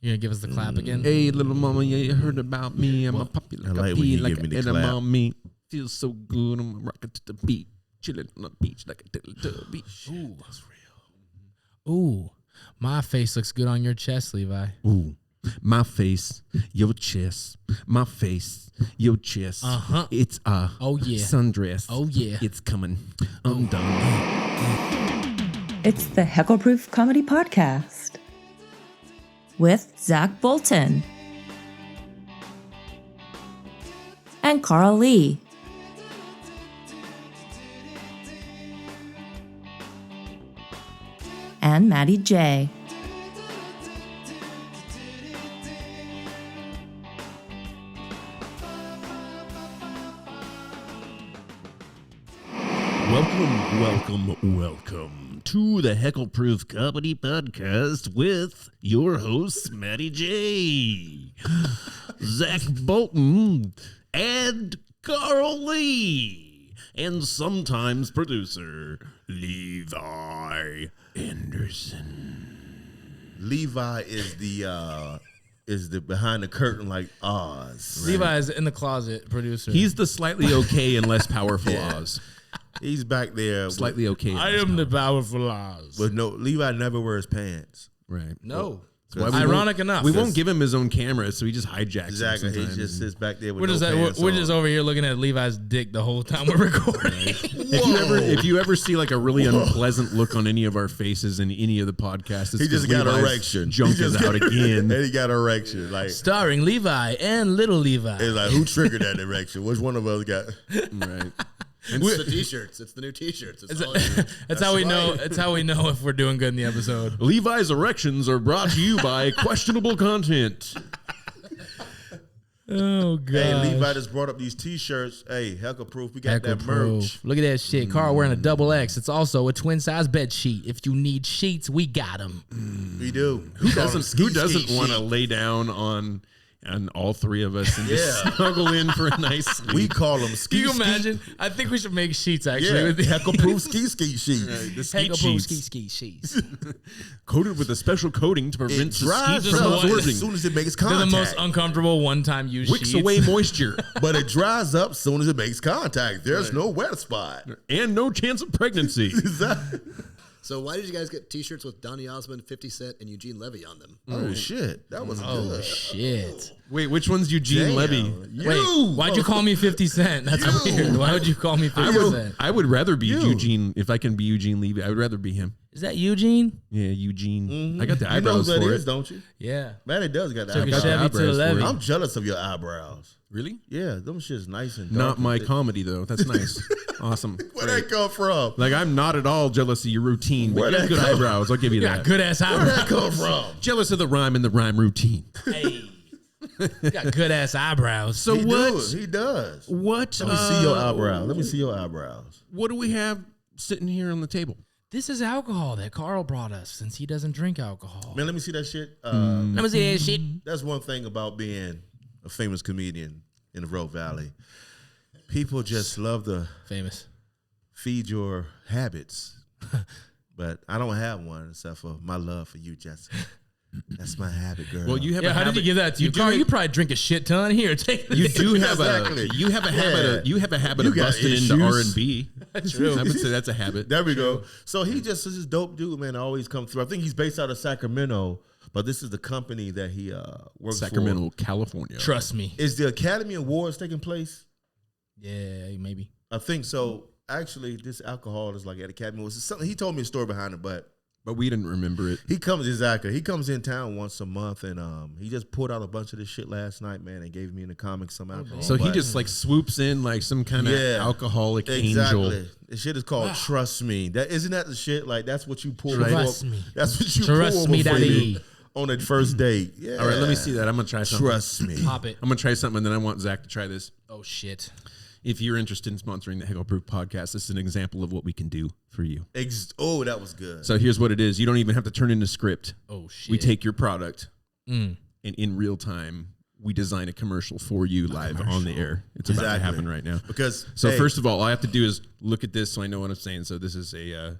You gonna give us the clap again? Hey, little mama, yeah, you heard about me. I'm a puppy like a bee, like an edamame. Feels so good. I'm rocking to the beat, chilling on the beach like a Teletubby. Ooh, that's real. Ooh, my face looks good on your chest, Levi. Ooh, my face, your chest. My face, your chest. It's a sundress. Oh yeah, it's coming undone. It's the Heckleproof Comedy Podcast with Zach Bolton and Carl Lee. And Maddie J. Welcome to the Heckleproof Comedy Podcast with your hosts, Maddie J, Zach Bolton, and Carl Lee, and sometimes producer Levi Anderson. Levi is the behind the curtain like Oz. Right? Levi is in the closet producer. He's the slightly okay and less powerful Oz. He's back there. Slightly okay. I am the powerful Oz. But no, Levi never wears pants. Right. No. Well, ironic enough. We won't give him his own camera, so he just hijacks exactly. him. He just sits back there with We're just over here looking at Levi's dick the whole time we're recording. If you ever see like a really unpleasant look on any of our faces in any of the podcasts, it's he just got Levi's erection. Junk is out again. And he got erection. Like starring Levi and Little Levi. It's like, who triggered that erection? Which one of us got? Right. It's the t-shirts. It's the new t-shirts. That's how we know. That's how we know if we're doing good in the episode. Levi's erections are brought to you by questionable content. Oh god! Hey, Levi just brought up these t-shirts. Hey, Heckleproof, we got that merch. Look at that shit. Carl wearing a double X. It's also a twin size bed sheet. If you need sheets, we got them. We do. Who doesn't want to lay down on? And all three of us and just snuggle in for a nice sleep. We call them ski. Can you imagine? I think we should make sheets actually. With the Heckleproof ski sheets. Right, the Heckleproof ski sheets. Coated with a special coating to prevent the skeet from absorbing. As soon as it makes contact. They're the most uncomfortable one-time use Wicks sheets. away moisture. But it dries up as soon as it makes contact. There's no wet spot. And no chance of pregnancy. So why did you guys get t-shirts with Donny Osmond, 50 Cent, and Eugene Levy on them? Oh, shit. That was good. Oh, shit. Wait, which one's Eugene Levy? Wait, why'd you call me 50 Cent? That's weird. Why would you call me 50 Cent? I would rather be Eugene. If I can be Eugene Levy, I would rather be him. Is that Eugene? Yeah, Eugene. Mm-hmm. I got the eyebrows you know who for that it. is, don't you? Yeah. Man, it does got the Took a eyebrows. Chevy to the Levy. I'm jealous of your eyebrows. Really? Yeah, them shit's nice and Not dark. my comedy, though. That's nice. Awesome. Where'd that come from? Like, I'm not at all jealous of your routine, but you have good eyebrows. I'll give you that. Good ass eyebrows. Where'd that come from? Jealous of the rhyme and the rhyme routine. Hey. Got good ass eyebrows. So He what? does. What? Let me see your eyebrows. Let me see your eyebrows. What do we have sitting here on the table? This is alcohol that Carl brought us since he doesn't drink alcohol. Man, let me see that shit. Let me see that shit. That's one thing about being a famous comedian in the Rogue Valley. People just love to feed your habits. But I don't have one except for my love for you, Jessica. That's my habit, girl. Well, you have a how habit. did you give that to you? Carl, you probably drink a shit ton. Here, take You do have Exactly. you have a habit. You have a habit You of got busting issues. into R&B. True. I would say that's a habit. There we go. So he just is this dope dude, man. Always come through. I think he's based out of Sacramento, but this is the company that he works Sacramento, California. Trust me. for. Is the Academy Awards taking place? Yeah, maybe. I think so. Actually, this alcohol is like at Academy Awards. Something he told me a story behind it, but we didn't remember it. he comes He comes in town once a month, and he just pulled out a bunch of this shit last night, man, and gave me in the comics some alcohol. So he just like swoops in like some kind of alcoholic angel. The shit is called Trust Me. Isn't that the shit? Like that's what you pull. Trust me. That's what you Trust pull me, before daddy. on that first date. Yeah. All right, let me see that. I'm gonna try something. Trust me. Pop it. I'm gonna try something, and then I want Zach to try this. Oh shit. If you're interested in sponsoring the Heckleproof podcast, this is an example of what we can do for you. That was good. So here's what it is. You don't even have to turn in a script. Oh shit. We take your product, and in real time, we design a commercial for you live on the air. It's about to happen right now. Because first of all I have to do is look at this so I know what I'm saying. So this is a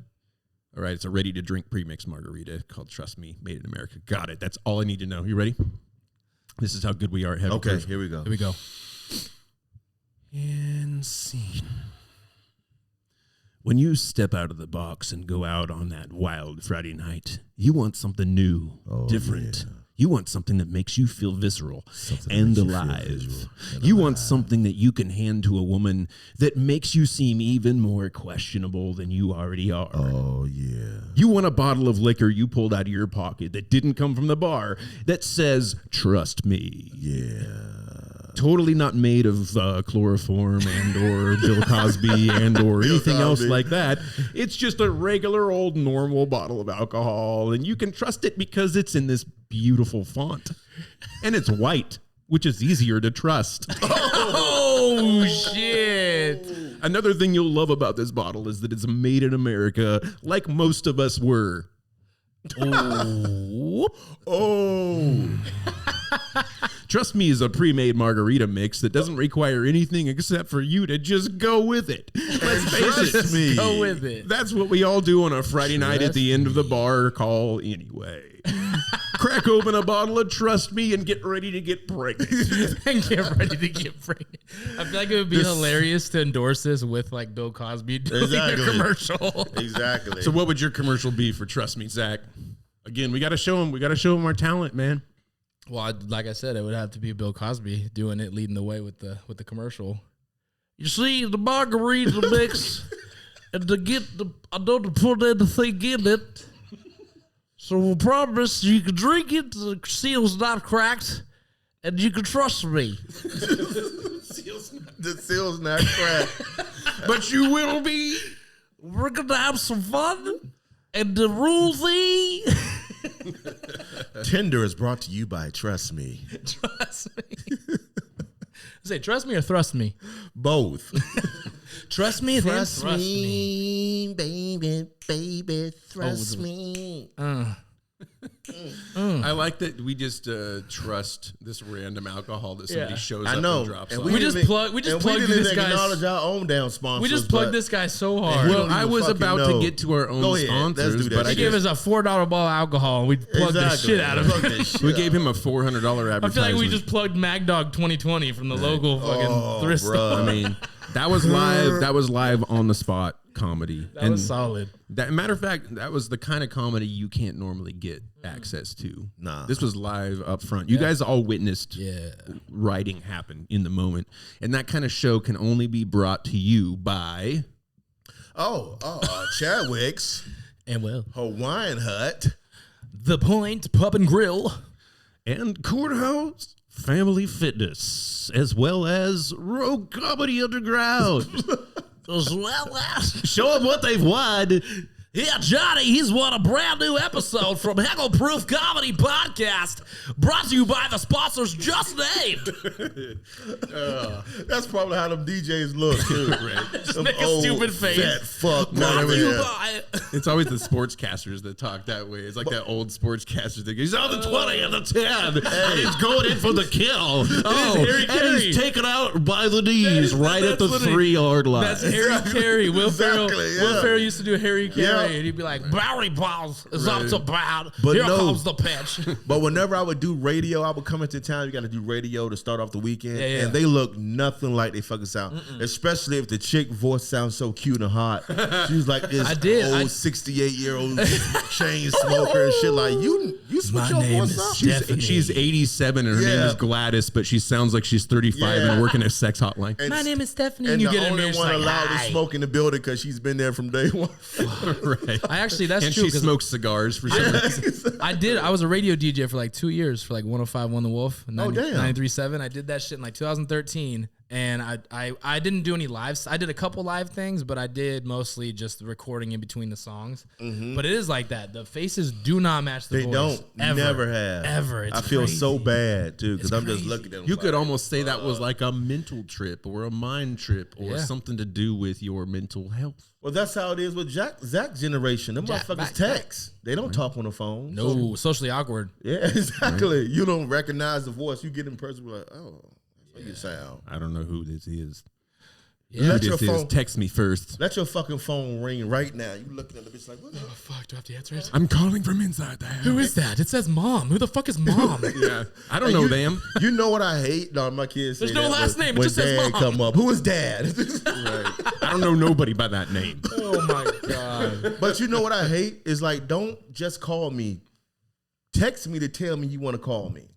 All right, it's a ready-to-drink premix margarita called Trust Me, made in America. Got it. That's all I need to know. You ready? This is how good we are at Heckleproof. Okay, here we go. Here we go. And scene. When you step out of the box and go out on that wild Friday night, you want something new, different. Yeah. You want something that makes you feel visceral and alive. You want something that you can hand to a woman that makes you seem even more questionable than you already are. Oh, yeah. You want a bottle of liquor you pulled out of your pocket that didn't come from the bar that says, trust me. Yeah. Totally not made of chloroform and or Bill Cosby and or anything else like that. It's just a regular old normal bottle of alcohol, and you can trust it because it's in this beautiful font. And it's white, which is easier to trust. Oh, shit. Another thing you'll love about this bottle is that it's made in America, like most of us were. Oh. Trust Me is a pre-made margarita mix that doesn't require anything except for you to just go with it. Let's face it. Go with it. That's what we all do on a Friday night at the end of the bar call anyway. Crack open a bottle of Trust Me and get ready to get pregnant. And get ready to get pregnant. I feel like it would be hilarious to endorse this with like Bill Cosby doing a commercial. Exactly. So what would your commercial be for Trust Me, Zach? Again, we got to show him. We got to show him our talent, man. Well, like I said, it would have to be Bill Cosby doing it, leading the way with the commercial. You see, the margarita mix, and I don't put anything in it. So we promise you can drink it, the seal's not cracked, and you can trust me. The seal's not cracked. But you will be. We're going to have some fun, and the rule thing... Tinder is brought to you by Trust Me. Trust me. Say, trust me or thrust me? Both. Trust me, Trust me, baby, thrust me. I like that we just trust this random alcohol that somebody shows up and drops. And on. we just plugged this guy. Acknowledge our own damn sponsors. We just plugged this guy so hard. Well, I was about to get to our own sponsors, but he gave us a $4 bottle of alcohol, and we plugged the shit out of him. We gave him a $400 advertisement. I feel like we just plugged Mag Dog 2020 from the local fucking thrift store. I mean, that was live. That was live on the spot comedy. That was solid. Matter of fact, that was the kind of comedy you can't normally get access to. Nah. This was live up front. You guys all witnessed writing happen in the moment. And that kind of show can only be brought to you by... Chadwick's. And Hawaiian Hut. The Point Pub and Grill. And Courthouse Family Fitness, as well as Rogue Comedy Underground. As well as... Show them what they've won. Yeah, Johnny, he's won a brand new episode from Heckleproof Comedy Podcast, brought to you by the sponsors just named. That's probably how them DJs look, too. Just make a stupid face. Fat fuck. Brought to you by... It's always the sportscasters that talk that way. It's like that old sportscaster thing. He's on the 20 and the 10. And he's going in for the kill. And he's taken out by the knees right at the 3-yard line. That's Harry Carey. Will Ferrell used to do Harry Carey. And he'd be like, Bowery Balls is up to bad. Here comes the pitch. But whenever I would do radio, I would come into town. You got to do radio to start off the weekend. Yeah. And they look nothing like they fucking sound. Especially if the chick voice sounds so cute and hot. She's like this old 68-year-old chain smoker and shit. Like, you switch your voice up? She's 87 and her name is Gladys, but she sounds like she's 35 and working at a sex hotline. And my name is Stephanie. And you the get only one allowed to smoke in the building because she's been there from day one. Right. That's and true. She smokes cigars for some reason. I was a radio DJ for like 2 years for like 105.1 The Wolf, 93.7. I did that shit in like 2013. And I didn't do any lives. I did a couple live things, but I did mostly just the recording in between the songs. But it is like that. The faces do not match the voice. They don't. Ever. Never have. Ever. I feel so bad, too, because I'm just looking at them. You could almost say that was like a mental trip or a mind trip or something to do with your mental health. Well, that's how it is with Zach's generation. Them motherfuckers text. They don't talk on the phone. No, socially awkward. Yeah, exactly. You don't recognize the voice. You get in person, like, oh. You sound. I don't know who this is. Yeah. Let your phone text me first. Let your fucking phone ring right now. You looking at the bitch like, what the Fuck, do I have to answer it? I'm calling from inside the house. Who is that? It says mom. Who the fuck is mom? Yeah, I don't know them. You know what I hate? No, my kids say There's no that last name. It when just says dad mom. come up. Who is dad? I don't know nobody by that name. Oh my God. But you know what I hate is like, don't just call me. Text me to tell me you want to call me.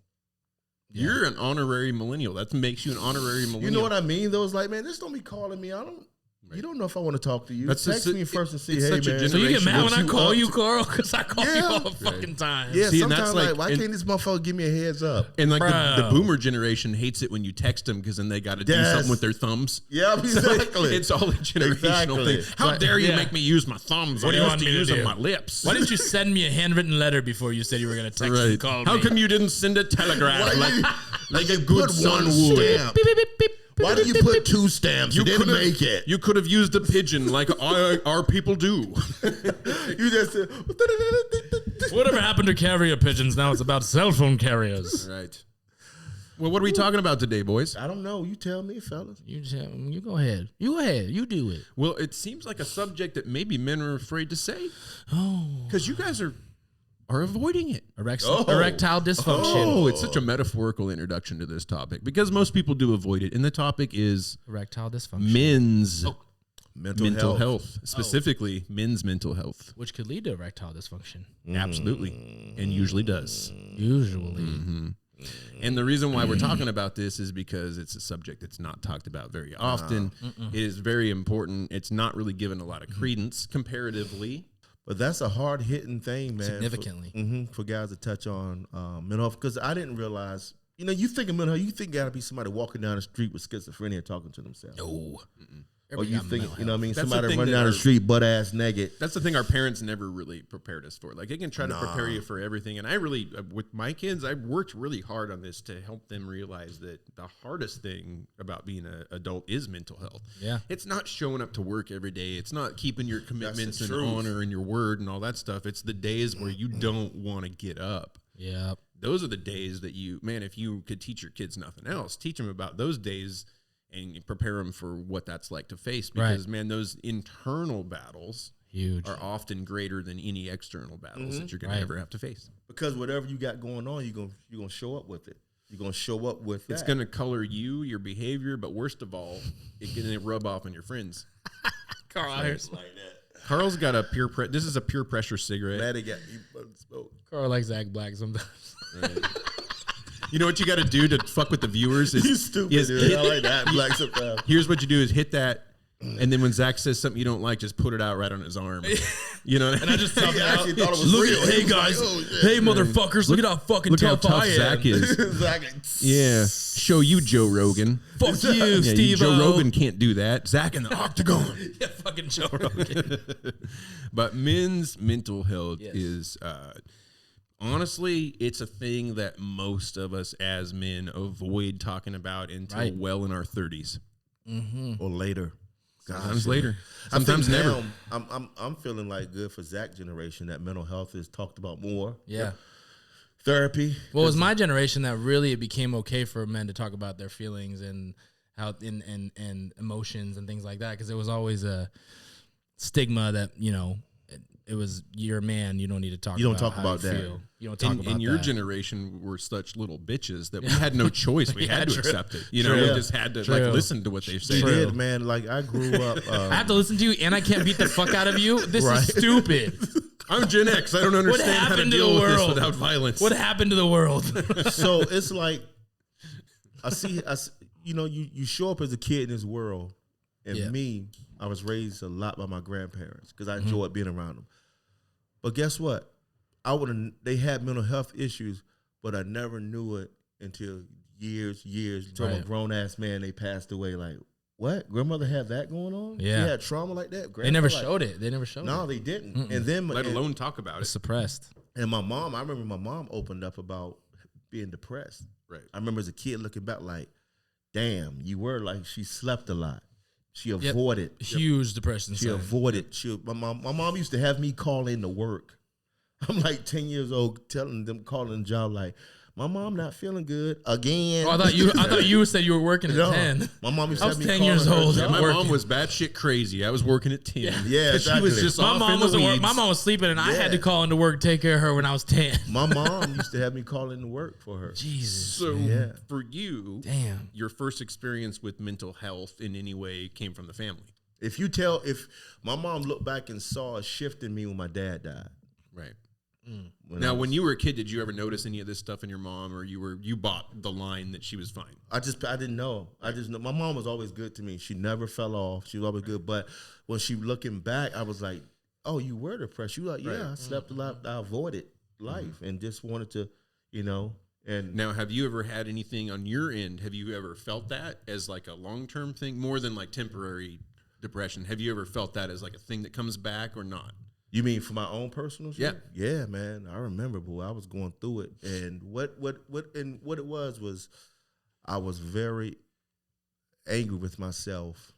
You're an honorary millennial. That makes you an honorary millennial. You know what I mean? Those like, man, just don't be calling me. You don't know if I want to talk to you. Text me first and see, hey, man. So you get mad when I call you, up? Carl? Because I call you all the fucking time. Yeah, See, and sometimes that's like, why can't this motherfucker give me a heads up? And like the Bro. boomer generation hates it when you text them because then they got to do Yes. something with their thumbs. Yeah, exactly. It's all a generational Exactly. thing. How Like, dare you yeah. make me use my thumbs? What do I you used want to me to use do? my lips. Why didn't you send me a handwritten letter before you said you were going to text and call me? How come you didn't send a telegram Why like a Put good son one would? stamp. Why do you put 2 stamps? You didn't make it. You could have used a pigeon like our people do. You just said, Whatever happened to carrier pigeons? Now it's about cell phone carriers. Right. Well, what are we talking about today, boys? I don't know. You tell me, fellas. You go ahead. You go ahead. You do it. Well, it seems like a subject that maybe men are afraid to say. Oh. Because you guys are avoiding it. Erectile dysfunction. Oh, it's such a metaphorical introduction to this topic because most people do avoid it. And the topic is Erectile dysfunction. men's Mental health. Specifically, men's mental health. Which could lead to erectile dysfunction. Absolutely. And usually does. Usually. And the reason why we're talking about this is because it's a subject that's not talked about very often. It is very important. It's not really given a lot of credence comparatively. But that's a hard hitting thing, man. Significantly. For guys to touch on mental health. Because I didn't realize, you think of mental health, you think gotta be somebody walking down the street with schizophrenia talking to themselves. No. Or you think, you know what I mean? That's the Somebody thing running that down the our- street butt ass naked. That's the thing our parents never really prepared us for. Like, they can try to prepare you for everything. And I really, with my kids, I worked really hard on this to help them realize that the hardest thing about being an adult is mental health. Yeah. It's not showing up to work every day. It's not keeping your commitments and truth. honor and your word and all that stuff. It's the days where you don't want to get up. Yeah. Those are the days that if you could teach your kids nothing else, teach them about those days and prepare them for what that's like to face. Because, man, those internal battles Huge. are often greater than any external battles that you're going to ever have to face. Because whatever you got going on, you're gonna show up with it. You're gonna show up with It's going to color you, your behavior, but worst of all, it's going to rub off on your friends. Carl's got this is a pure pressure cigarette. Glad he got you smoke. Carl likes Zach Black sometimes. You know what you got to do to fuck with the viewers? You stupid, dude. I like that. Black sometimes. Here's what you do is hit that, and then when Zach says something you don't like, just put it out right on his arm. You know, and I just He actually thought it was Look real. at, hey He was guys, like, oh, shit. hey motherfuckers, look at how fucking look how tough tough I am. Zach is. Exactly. Yeah, show you Joe Rogan. Fuck you, Yeah, Steve. Joe Rogan can't do that. Zach in the octagon. Yeah, fucking Joe Rogan. But men's mental health Yes. is honestly, it's a thing that most of us as men avoid talking about until well in our 30s. Or later. Sometimes later. I think Sometimes never. now, I'm feeling like good for Zach generation that mental health is talked about more. Yeah. Therapy. Well, it was my generation that really it became okay for men to talk about their feelings and how and emotions and things like that, because it was always a stigma that it was, you're a man, you don't need to talk. You don't about talk how about you that. feel. You don't talk about In your that. generation were such little bitches that we had no choice. We had to true. accept it. We True. just had to True. listen to what they He say. did, man. Like I grew up. I have to listen to you, and I can't beat the fuck out of you. This is stupid. I'm Gen X. I don't understand how to happened to deal the with this world? without violence. What happened to the world? So it's like I see, you show up as a kid in this world, and Yeah. me, I was raised a lot by my grandparents because I enjoyed being around them. But guess what? They had mental health issues, but I never knew it until years. From a grown ass man, they passed away. Like, what? Grandmother had that going on? Yeah. She had trauma like that? They never Grandpa, showed it. They never showed No, it. they didn't. And then Let alone talk about It's it. suppressed. and my mom, I remember my mom opened up about being depressed. Right. I remember as a kid looking back like, damn, you were like, she slept a lot. She avoided. Huge depression. She sign. avoided. My mom used to have me call in to work. I'm like 10 years old, calling the job like, my mom not feeling good again. Oh, I thought you said you were working at 10. My mom used to I was have me 10 calling years her old. job. My mom was batshit crazy. I was working at 10. Yeah, exactly. She was just My off mom in the was weeds. my mom was sleeping, and I had to call into work to take care of her when I was 10. My mom used to have me call in to work for her. Jesus. So Yeah. for you, Damn. your first experience with mental health in any way came from the family. If my mom looked back and saw a shift in me when my dad died. Right. When you were a kid, did you ever notice any of this stuff in your mom, or you bought the line that she was fine? I didn't know. I just know my mom was always good to me. She never fell off. She was always good. But when she looking back, I was like, "Oh, you were depressed." You were like, "Yeah, I slept a lot. I avoided life and just wanted to, And Now, have you ever had anything on your end? Have you ever felt that as like a long-term thing, more than like temporary depression? Have you ever felt that as like a thing that comes back or not? You mean for my own personal shit? Yeah. Yeah, man. I remember, boy, I was going through it. And what it was I was very angry with myself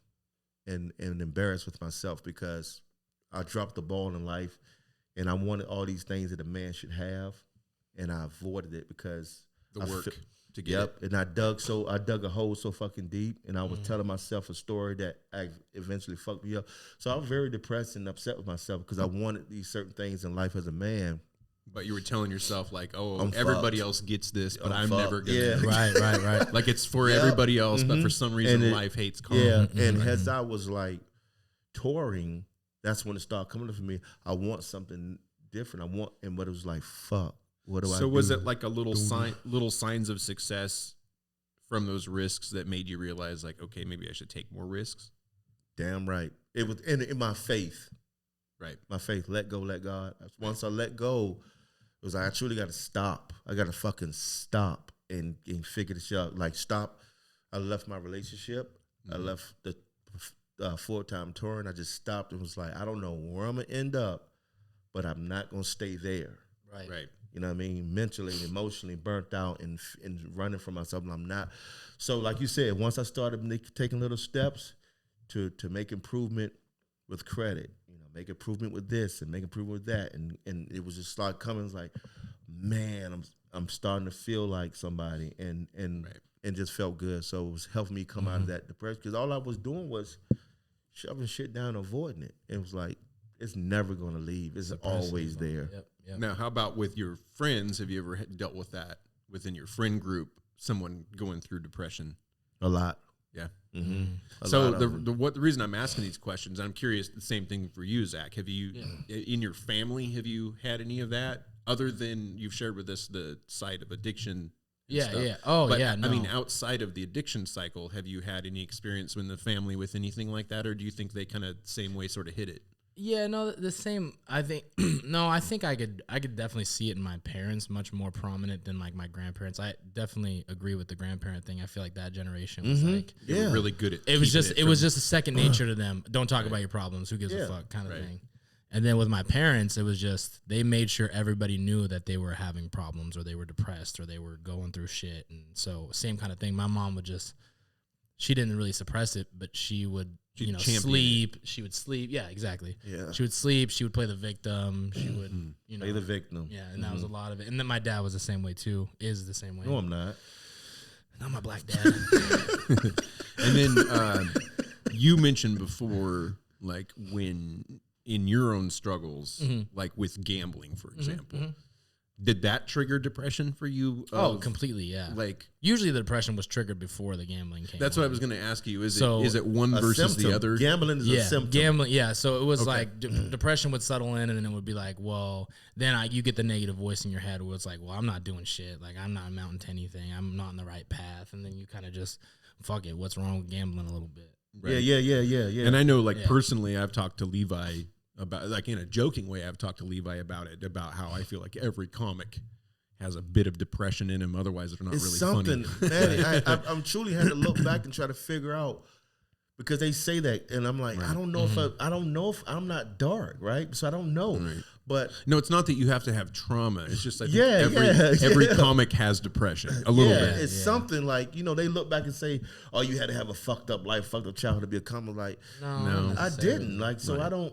and embarrassed with myself because I dropped the ball in life and I wanted all these things that a man should have, and I avoided it because The work to get it. And I dug a hole so fucking deep, and I was telling myself a story that eventually fucked me up. So I was very depressed and upset with myself because I wanted these certain things in life as a man. But you were telling yourself like, "Oh, I'm everybody fucked. else gets this, but I'm fucked. never gonna." Yeah. Right. Like it's for everybody else, but for some reason, life hates karma. Yeah, and as I was like touring, that's when it started coming up for me. I want something different. But it was like, fuck. What do I do? So was it like a little signs of success from those risks that made you realize like, okay, maybe I should take more risks? Damn right. It was in my faith. Right. My faith. Let go, let God. Once I let go, it was like I truly got to stop. I got to fucking stop and figure this out. Like stop. I left my relationship. I left the full-time touring. I just stopped and was like, I don't know where I'm going to end up, but I'm not going to stay there. Right. You know what I mean? Mentally and emotionally burnt out and running from myself. And I'm not. So like you said, once I started taking little steps to make improvement with credit, make improvement with this and make improvement with that. And it was just start coming. It's like, man, I'm starting to feel like somebody and just felt good. So it was helping me come out of that depression. Because all I was doing was shoving shit down, avoiding it. It was like, it's never going to leave. It's always there. Yep. Now, how about with your friends? Have you ever dealt with that within your friend group? Someone going through depression? A lot. Yeah. Mm-hmm. So the reason I'm asking these questions, I'm curious. The same thing for you, Zach. Have you in your family? Have you had any of that other than you've shared with us the side of addiction? Yeah. Stuff? Yeah. Oh, but, yeah. No. I mean, outside of the addiction cycle, have you had any experience in the family with anything like that, or do you think they kind of same way sort of hit it? Yeah, no, the same. I think I think I could definitely see it in my parents, much more prominent than like my grandparents. I definitely agree with the grandparent thing. I feel like that generation was like They were really good at it was keeping just a second nature to them. Don't talk about your problems. Who gives a fuck kind of thing. And then with my parents, it was just they made sure everybody knew that they were having problems or they were depressed or they were going through shit. And so same kind of thing. My mom she didn't really suppress it, but she would sleep. She would sleep. Yeah, exactly. Yeah. She would sleep. She would play the victim. She would, Play the victim. Yeah, and that was a lot of it. And then my dad was the same way too. Is the same way. No, I'm not. Not my black dad. And then you mentioned before, like when in your own struggles, like with gambling, for example, did that trigger depression for you? Completely. Yeah. Like usually the depression was triggered before the gambling came. That's on. what I was going to ask you. Is So, it one versus symptom. the other? Gambling is a symptom. Gambling. Yeah. So it was like depression would settle in, and then it would be like, well, then you get the negative voice in your head where it's like, well, I'm not doing shit. Like I'm not amounting to anything. I'm not on the right path. And then you kind of just fuck it. What's wrong with gambling a little bit? Right. Yeah. And I know, like personally, I've talked to Levi about, like in a joking way, I've talked to Levi about it, about how I feel like every comic has a bit of depression in him. Otherwise, they're not It's really something, funny. man. I'm truly had to look back and try to figure out because they say that, and I'm like, I don't know if I'm not dark, right? So I don't know, but No, it's not that you have to have trauma. It's just like Yeah, every comic has depression a little bit. It's something like they look back and say, oh, you had to have a fucked up life, fucked up childhood to be a comic. Like, No, I didn't. Like, so I don't.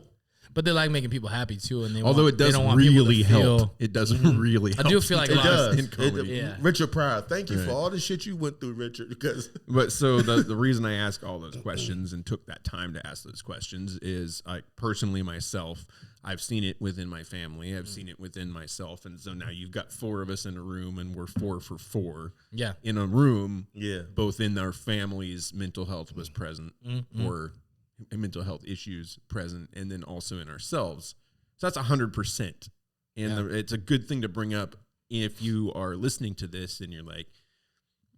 But they like making people happy too, and it does really help. It does really help. I do feel like It a lot does. in comedy. Richard Pryor, thank you for all the shit you went through, Richard. Because But so the reason I ask all those questions and took that time to ask those questions is I personally myself, I've seen it within my family. I've seen it within myself. And so now you've got 4 of us in a room and we're 4 for 4 in a room. Yeah. Both in our families, mental health was present or mental health issues present, and then also in ourselves. So that's 100%. And it's a good thing to bring up if you are listening to this and you're like,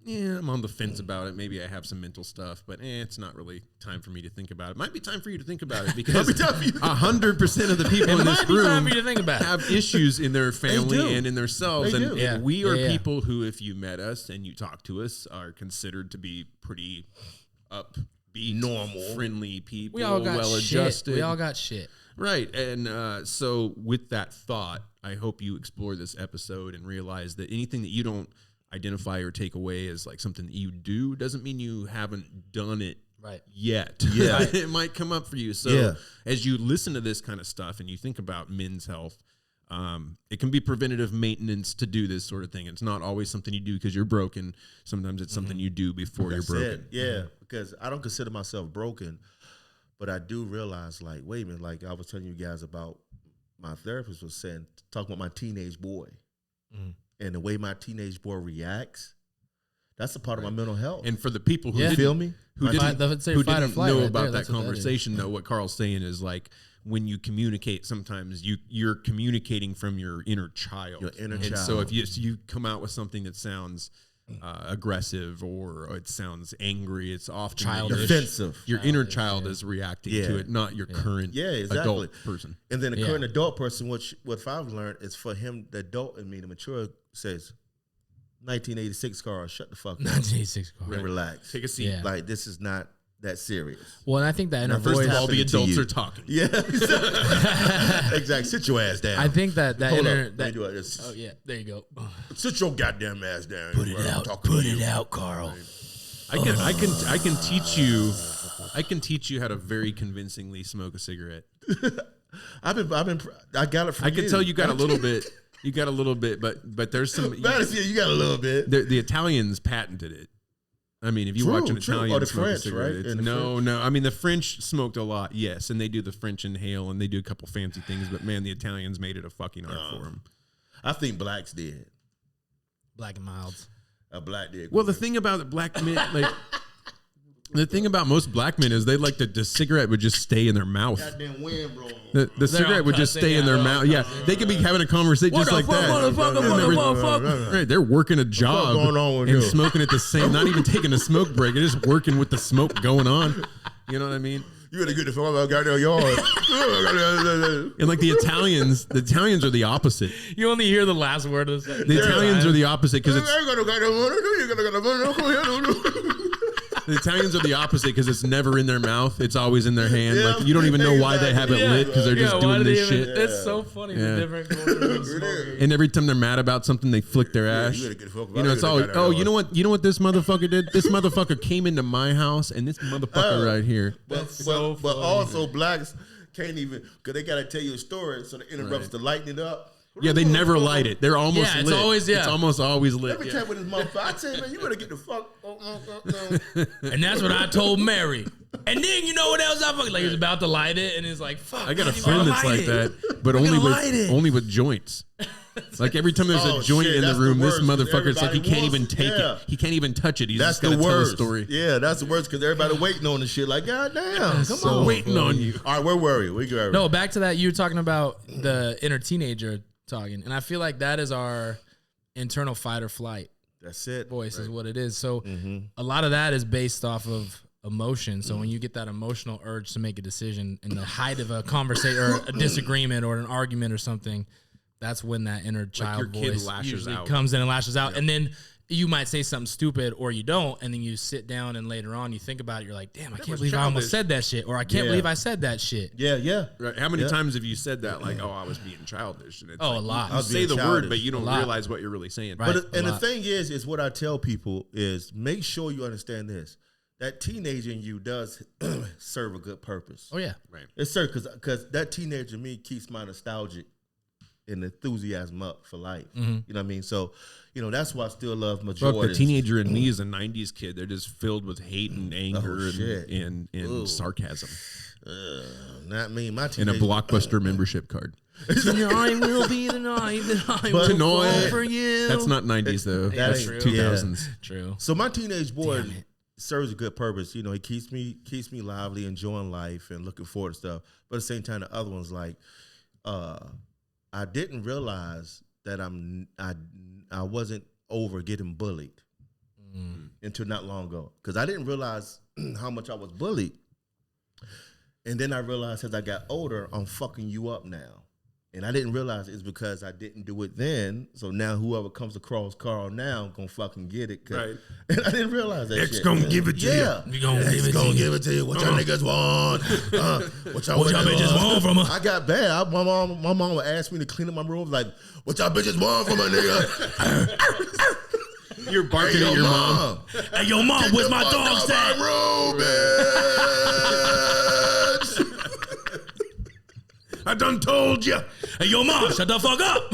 yeah, I'm on the fence about it. Maybe I have some mental stuff, but it's not really time for me to think about it. Might be time for you to think about it because 100% of the people in this room have issues in their family and in themselves. And we are people who, if you met us and you talk to us, are considered to be pretty upbeat, normal, friendly people, well-adjusted. We all got shit. Right. And so with that thought, I hope you explore this episode and realize that anything that you don't identify or take away as like something that you do doesn't mean you haven't done it yet. Yeah. It might come up for you. So as you listen to this kind of stuff and you think about men's health, it can be preventative maintenance to do this sort of thing. It's not always something you do because you're broken. Sometimes it's something you do before you're broken. Yeah, because I don't consider myself broken, but I do realize, like, wait a minute, like I was telling you guys about, my therapist was saying, talking about my teenage boy. And the way my teenage boy reacts, that's a part of my mental health. And for the people who feel me, who didn't know about that conversation, conversation, though, what Carl's saying is like when you communicate, sometimes you're communicating from your inner child. Your inner and child. So if you come out with something that sounds aggressive or it sounds angry, it's often childish, defensive. Your inner child is reacting to it, not your current adult person. And then the current adult person, what I've learned is for him, the adult in me, the mature, says, 1986 Carl, shut the fuck up. 1986 Carl. Relax. Take a seat. Yeah. Like, this is not that serious. Well, and I think that inner First voice, of all, the adults are talking. Yeah. Exactly. Sit your ass down. I think that Hold inner. up. Let me do it. Oh yeah, there you go. Sit your goddamn ass down. Put it out. Put it out, Carl. I can teach you how to very convincingly smoke a cigarette. I got it from I can tell you got a little bit. You got a little bit, but there's some. You got a little bit. The Italians patented it. I mean, if you watch an Italian the smoke French, a cigarette, right? no. I mean, the French smoked a lot, yes, and they do the French inhale and they do a couple fancy things. But man, the Italians made it a fucking art for them. I think blacks did. Black and milds. A black did. Well, the thing about the black men, like. The thing about most black men is they like the cigarette would just stay in their mouth. Goddamn wind blowing. The cigarette would just stay in their mouth. Yeah, they could be having a conversation just like that. Motherfucker. Right, they're working a job going on with and you? smoking at the same, not even taking a smoke break. They're just working with the smoke going on. You know what I mean? You gotta get the fuck out goddamn yard. And like the Italians are the opposite. You only hear the last word of the The Italians are the opposite because it's. The Italians are the opposite because it's never in their mouth. It's always in their hand. Like you don't even know why they have it lit because they're just doing this shit. It's so funny. The different cultures. And every time they're mad about something, they flick their ass. You know, it's always, you know what? You know what this motherfucker did? This motherfucker came into my house, and this motherfucker right here. But also blacks can't even, because they gotta tell you a story, so they interrupts to lighten it up. Yeah, they never light it. They're almost lit. It's almost always lit. Every time with his motherfucker, I tell you, man, you better get the fuck. And that's what I told Mary. And then you know what else I fucking like? He's about to light it, and he's like, "Fuck." I got a friend that's like that, but only with joints. Like every time there's a joint in the room, this motherfucker's like he can't even take it. He can't even touch it. He's just gonna tell a story. Yeah, that's the worst because everybody waiting on the shit. Like, goddamn, come on, waiting on you. All right, where were you? No, back to that. You were talking about the inner teenager talking, and I feel like that is our internal fight or flight. That's it. Voice is what it is. So a lot of that is based off of emotion. So when you get that emotional urge to make a decision in the height of a conversation or a disagreement or an argument or something, that's when that inner child voice usually comes in and lashes out. Yep. And then you might say something stupid or you don't, and then you sit down and later on you think about it, you're like, damn, I can't believe I almost said that shit, or I can't believe I said that shit. Yeah. Right. How many times have you said that? Like, oh, I was being childish. And it's a lot. You say the word, but you don't realize what you're really saying. Right. But the thing is what I tell people is make sure you understand this. that teenager in you does serve a good purpose. Oh yeah, Right. It's certain because that teenager in me keeps my nostalgic and enthusiasm up for life. Mm-hmm. You know what I mean? So, that's why I still love Fuck, majority. the teenager in me is a 90s kid. They're just filled with hate and anger shit. and sarcasm. Not me. My And a teenager. Blockbuster membership card. Tonight will be the night that I will Tonight- fall for you. That's not 90s, though. That That's ain't- 2000s. True. So my teenage boy Damn it. serves a good purpose. He keeps me lively, enjoying life, and looking forward to stuff. But at the same time, the other one's like, I didn't realize that I wasn't over getting bullied until not long ago, because I didn't realize how much I was bullied. And then I realized as I got older, I'm fucking you up now. And I didn't realize it's because I didn't do it then. So now whoever comes across Carl now gonna fucking get it. Right. And I didn't realize that X shit. gonna give it to you. We gonna X give it gonna to you. give it to you. What y'all niggas want? What y'all bitches want from her? I got bad. My mom would ask me to clean up my room. Like, what y'all bitches want from a nigga? You're barking at your mom. Hey, yo, mom, where's my dog's at? Room, bitch. I done told you. Hey, yo, mom, shut the fuck up.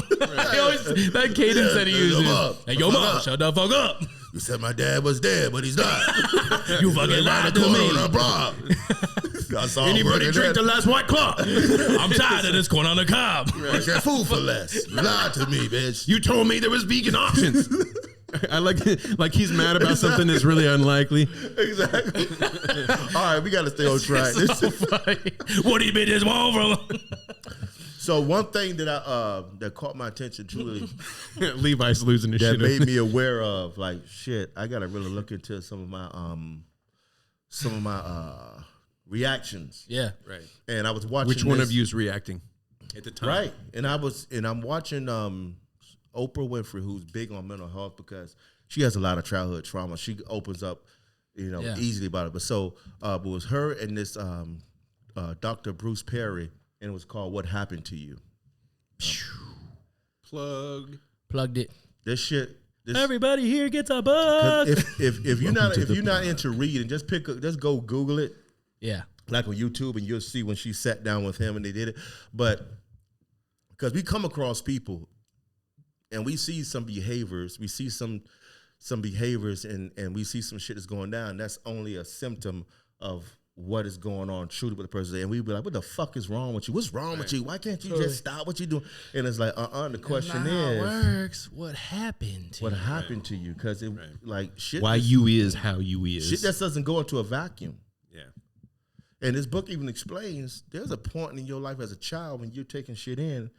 He always, that cadence that he uses. Hey, yo, mom, shut the fuck up. You said my dad was dead, but he's not. You fucking lied to me. Anybody drink the last White Claw? I'm tired of this corn on the cob. What's that food for less? You lied to me, bitch. You told me there was vegan options. I like he's mad about something that's really unlikely. Exactly. All right, we got to stay on track. So funny. What do you bitches want from? So one thing that that caught my attention truly Levi's losing his that shit. made me aware of, like, shit, I got to really look into some of my reactions. Yeah. Right. And I was watching Which one this- of you is reacting at the time? Right. And I'm watching Oprah Winfrey, who's big on mental health because she has a lot of childhood trauma. She opens up, Yeah. easily about it. But so it was her and this Dr. Bruce Perry, and it was called "What Happened to You." Plugged it. This shit. Everybody here gets a bug. If you're not into reading, just go Google it, Yeah. like on YouTube, and you'll see when she sat down with him and they did it. But because we come across people and we see some behaviors, and we see some shit that's going down, that's only a symptom of what is going on truly with the person. And we be like, what the fuck is wrong with you? What's wrong with you? Why can't you just stop what you're doing? And it's like, the question is, works. What happened to what you? happened to you? Because like shit, Why you is how you is. shit that doesn't go into a vacuum. Yeah. And this book even explains there's a point in your life as a child when you're taking shit in,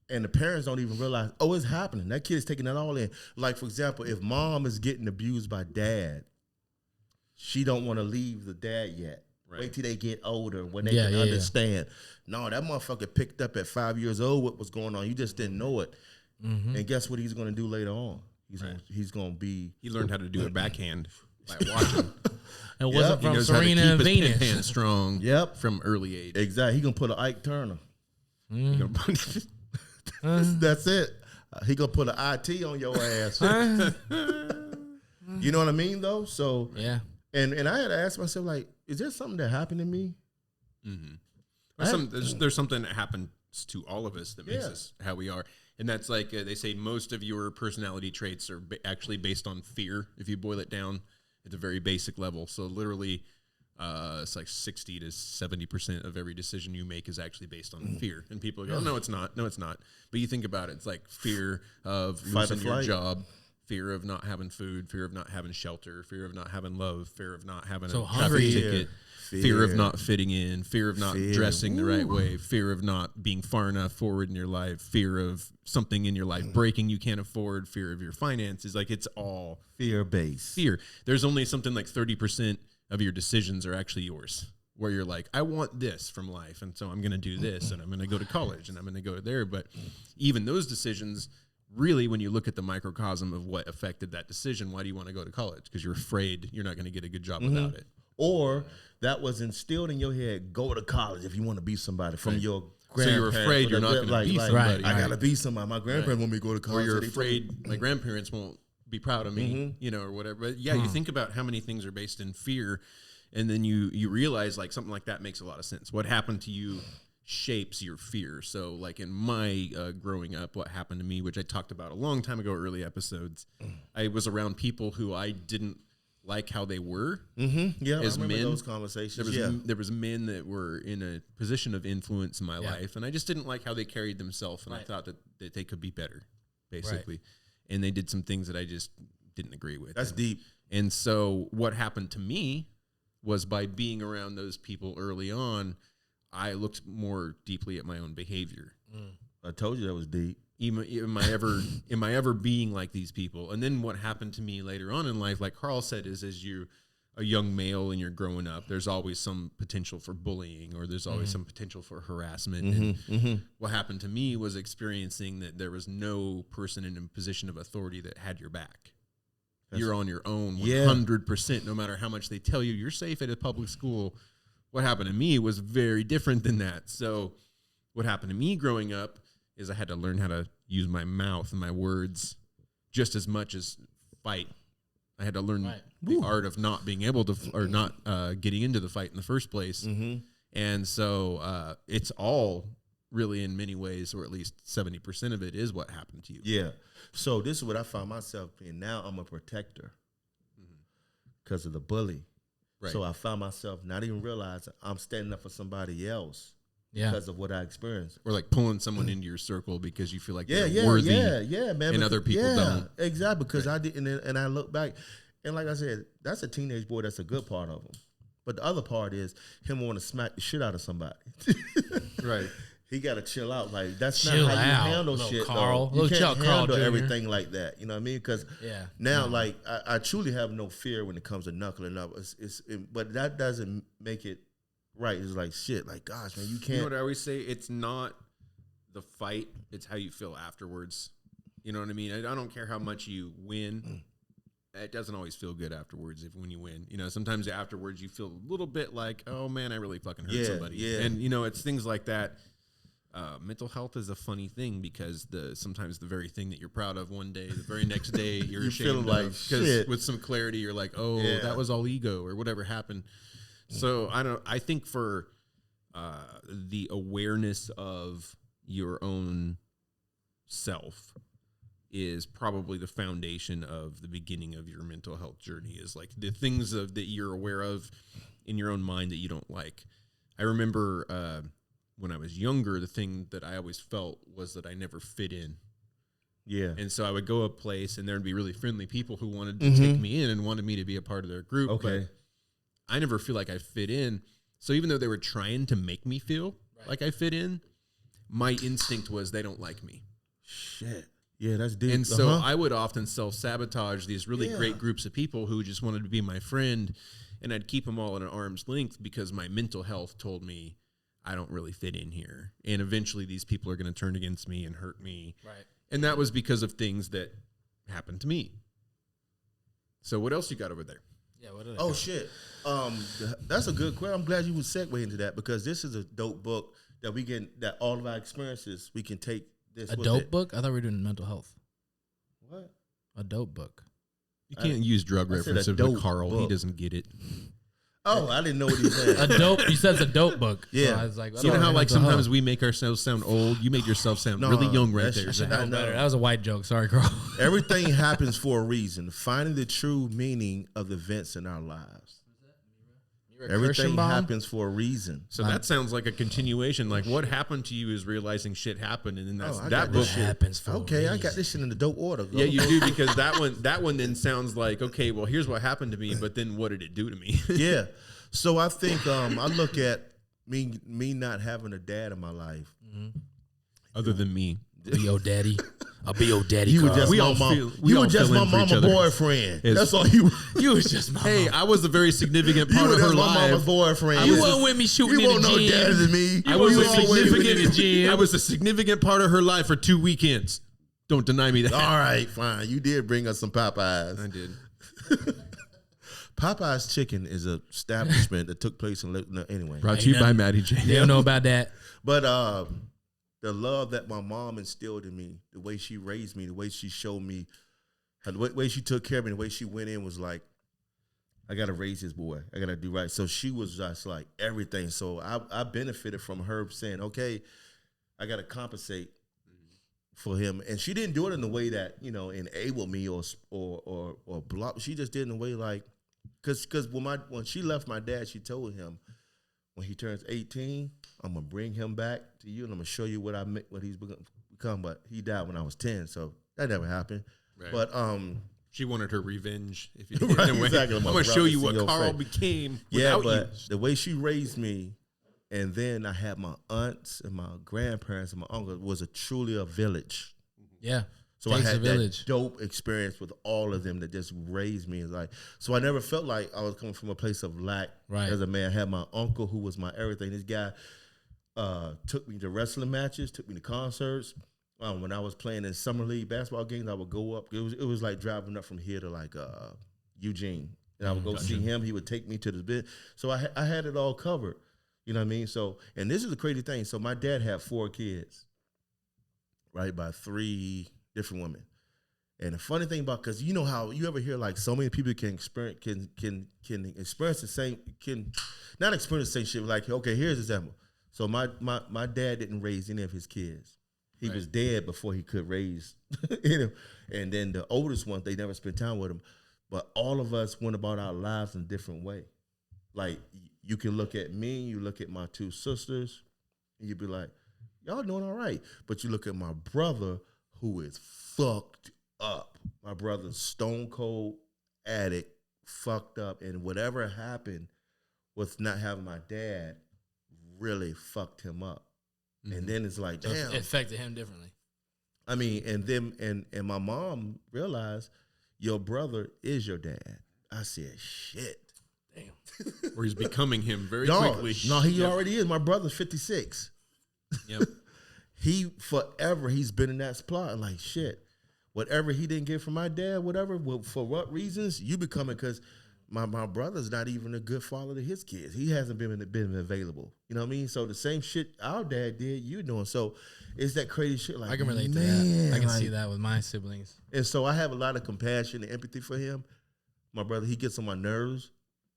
and the parents don't even realize, oh, it's happening. That kid is taking that all in. Like, for example, if mom is getting abused by dad, she don't want to leave the dad yet. Right. Wait till they get older when they Yeah, can yeah, understand. No, that motherfucker picked up at 5 years old what was going on. You just didn't know it. And guess what he's going to do later on? He's going to be... He learned how to do a backhand by watching. It wasn't He from knows Serena how and to keep his Venus. hand strong. Yep. From early age. Exactly. He's going to put an Ike Turner. You know, That's it. He going to put an IT on your ass. You know what I mean, though? So... Yeah. And I had to ask myself, like, is there something that happened to me? There's something that happens to all of us that makes Yeah. us how we are. And that's like they say most of your personality traits are actually based on fear, if you boil it down at a very basic level. So literally, it's like 60 to 70% of every decision you make is actually based on fear. And people go, no, it's not. No, it's not. But you think about it. It's like fear of Fight or losing your flight. job, fear of not having food, fear of not having shelter, fear of not having love, fear of not having So a hungry. traffic ticket, fear Fear. of not fitting in, fear of not Fear. dressing the right way, fear of not being far enough forward in your life, fear of something in your life breaking you can't afford, fear of your finances. Like, it's all Fear-based. fear. There's only something like 30% of your decisions are actually yours, where you're like, I want this from life, and so I'm going to do this, and I'm going to go to college, and I'm going to go there. But even those decisions, really, when you look at the microcosm of what affected that decision, why do you want to go to college? Because you're afraid you're not going to get a good job without it. Or that was instilled in your head, go to college if you want to be somebody from your So you're grandparents. afraid Or you're the- not going to be like, somebody. I got to be somebody. My grandparents want me to go to Or college. you're so they told me- afraid my grandparents won't be proud of me, you know, or whatever. But yeah, you think about how many things are based in fear, and then you realize like something like that makes a lot of sense. What happened to you shapes your fear. So like in my growing up, what happened to me, which I talked about a long time ago, early episodes, I was around people who I didn't like how they were. Yeah, as I remember men, those conversations. there was men that were in a position of influence in my life, and I just didn't like how they carried themselves, and I thought that they could be better, basically. And they did some things that I just didn't agree with. That's deep. And so what happened to me was by being around those people early on, I looked more deeply at my own behavior. I told you that was deep. Am I ever being like these people? And then what happened to me later on in life, like Carl said, is as you're a young male and you're growing up, there's always some potential for bullying, or there's always some potential for harassment. And what happened to me was experiencing that there was no person in a position of authority that had your back. You're on your own 100%, no matter how much they tell you you're safe at a public school. What happened to me was very different than that. So what happened to me growing up is I had to learn how to use my mouth and my words just as much as fight. I had to learn the art of not being able to, or not getting into the fight in the first place. And so it's all really in many ways, or at least 70% of it is what happened to you. Yeah. So this is what I found myself being. Now I'm a protector because of the bully. Right. So I found myself not even realizing I'm standing up for somebody else because of what I experienced. Or like pulling someone into your circle because you feel like they're worthy. Yeah, man. And other people don't. Exactly, because I didn't, and I look back, and like I said, that's a teenage boy. That's a good part of him. But the other part is him wanting to smack the shit out of somebody. Right. He got to chill out. Like, that's Chill not how out, you handle little shit, Carl. though. You Little can't Carl handle Jr. everything like that. You know what I mean? Because now, Yeah. like, I truly have no fear when it comes to knuckling up. But that doesn't make it right. It's like, shit, like, gosh, man, you can't. You know what I always say? It's not the fight. It's how you feel afterwards. You know what I mean? I don't care how much you win. It doesn't always feel good afterwards when you win. You know, sometimes afterwards you feel a little bit like, oh, man, I really fucking hurt somebody. Yeah. And, you know, it's things like that. Mental health is a funny thing because sometimes the very thing that you're proud of one day, the very next day you're ashamed like of. shit. With some clarity, you're like, oh, that was all ego or whatever happened. So I think for the awareness of your own self is probably the foundation of the beginning of your mental health journey, is like the things that you're aware of in your own mind that you don't like. I remember when I was younger, the thing that I always felt was that I never fit in. Yeah. And so I would go a place and there'd be really friendly people who wanted to take me in and wanted me to be a part of their group. Okay. But I never feel like I fit in. So even though they were trying to make me feel like I fit in, my instinct was they don't like me. Shit. Yeah, that's deep. And so I would often self-sabotage these really great groups of people who just wanted to be my friend, and I'd keep them all at an arm's length because my mental health told me I don't really fit in here. And eventually these people are going to turn against me and hurt me. Right. And that was because of things that happened to me. So what else you got over there? Yeah. What? Oh shit. That's a good question. I'm glad you would segue into that, because this is a dope book that we can, that all of our experiences we can take this. A dope book? I thought we were doing mental health. What? A dope book. You can't use drug I said references a with dope Carl. He book. doesn't get it. Oh, I didn't know what he said. A dope. You said it's a dope book. Yeah. So I was like, So you know how like sometimes we make ourselves sound old? You made yourself sound really young right there. that's- That was better. That was a white joke. Sorry, Carl. Everything happens for a reason. Finding the true meaning of the events in our lives. Everything Kirshenbaum? happens for a reason. So that sounds like a continuation. Like what happened to you is realizing shit happened, and then that's I that got book. this shit. happens for a Okay, I reason. got this shit in the dope order. Yeah, you do, because that one then sounds like, okay, well, here's what happened to me, but then what did it do to me? Yeah. So I think I look at me not having a dad in my life. Other than me. Be your daddy. I'll be your daddy. You were Carl. just We my all mom. feel- we You all were just fill my in for each mama other. boyfriend. It's- That's all you. You was just my Hey, mom. I was a very significant You part were of her just my mama's life. boyfriend. You wasn't with me shooting You in won't the know gym. dadder than me. I was You a always with significant me in the gym. I was a significant part of her life for 2 weekends. Don't deny me that. All right, fine. You did bring us some Popeyes. I did. Popeyes Chicken is a establishment that took place in anyway. Brought to you by Maddie J. They don't know about that. But the love that my mom instilled in me, the way she raised me, the way she showed me the way she took care of me, the way she went in was like, I got to raise this boy. I got to do right. So she was just like everything. So I benefited from her saying, okay, I got to compensate for him. And she didn't do it in the way that, enabled me or block. She just did it in a way like, because when she left my dad, she told him, when he turns 18, I'm going to bring him back to you and I'm going to show you what he's become. But he died when I was 10, so that never happened. Right. But she wanted her revenge. If you right, exactly. I'm going to show you what Carl became without you. The way she raised me, and then I had my aunts and my grandparents and my uncle, was truly a village. Yeah. So I had that dope experience with all of them that just raised me. So I never felt like I was coming from a place of lack. Right. As a man, I had my uncle who was my everything. This guy took me to wrestling matches, took me to concerts. When I was playing in summer league basketball games, I would go up. It was like driving up from here to like Eugene, and I would go see him. He would take me to the bit. So I had it all covered. You know what I mean? So, and this is the crazy thing. So my dad had 4 kids, right, by 3 different women. And the funny thing about, because you know how you ever hear like so many people can experience the same, not experience the same shit. Like, okay, here's an example. So my dad didn't raise any of his kids. He was dead before he could raise, And then the oldest one, they never spent time with him. But all of us went about our lives in a different way. Like, you can look at me, you look at my 2 sisters, and you'd be like, y'all doing all right. But you look at my brother, who is fucked up. My brother's stone cold addict, fucked up. And whatever happened with not having my dad really fucked him up. Mm-hmm. And then it's like, damn. It affected him differently. I mean, and then and my mom realized your brother is your dad. I said, shit. Damn. Or he's becoming him very quickly. No, he already is. My brother's 56. Yep. He's been in that spot. Like, shit. Whatever he didn't get from my dad, whatever, for what reasons, you becoming, because my brother's not even a good father to his kids. He hasn't been available. You know what I mean? So the same shit our dad did, you doing. So it's that crazy shit. Like, I can relate to that. I can see that with my siblings. And so I have a lot of compassion and empathy for him. My brother, he gets on my nerves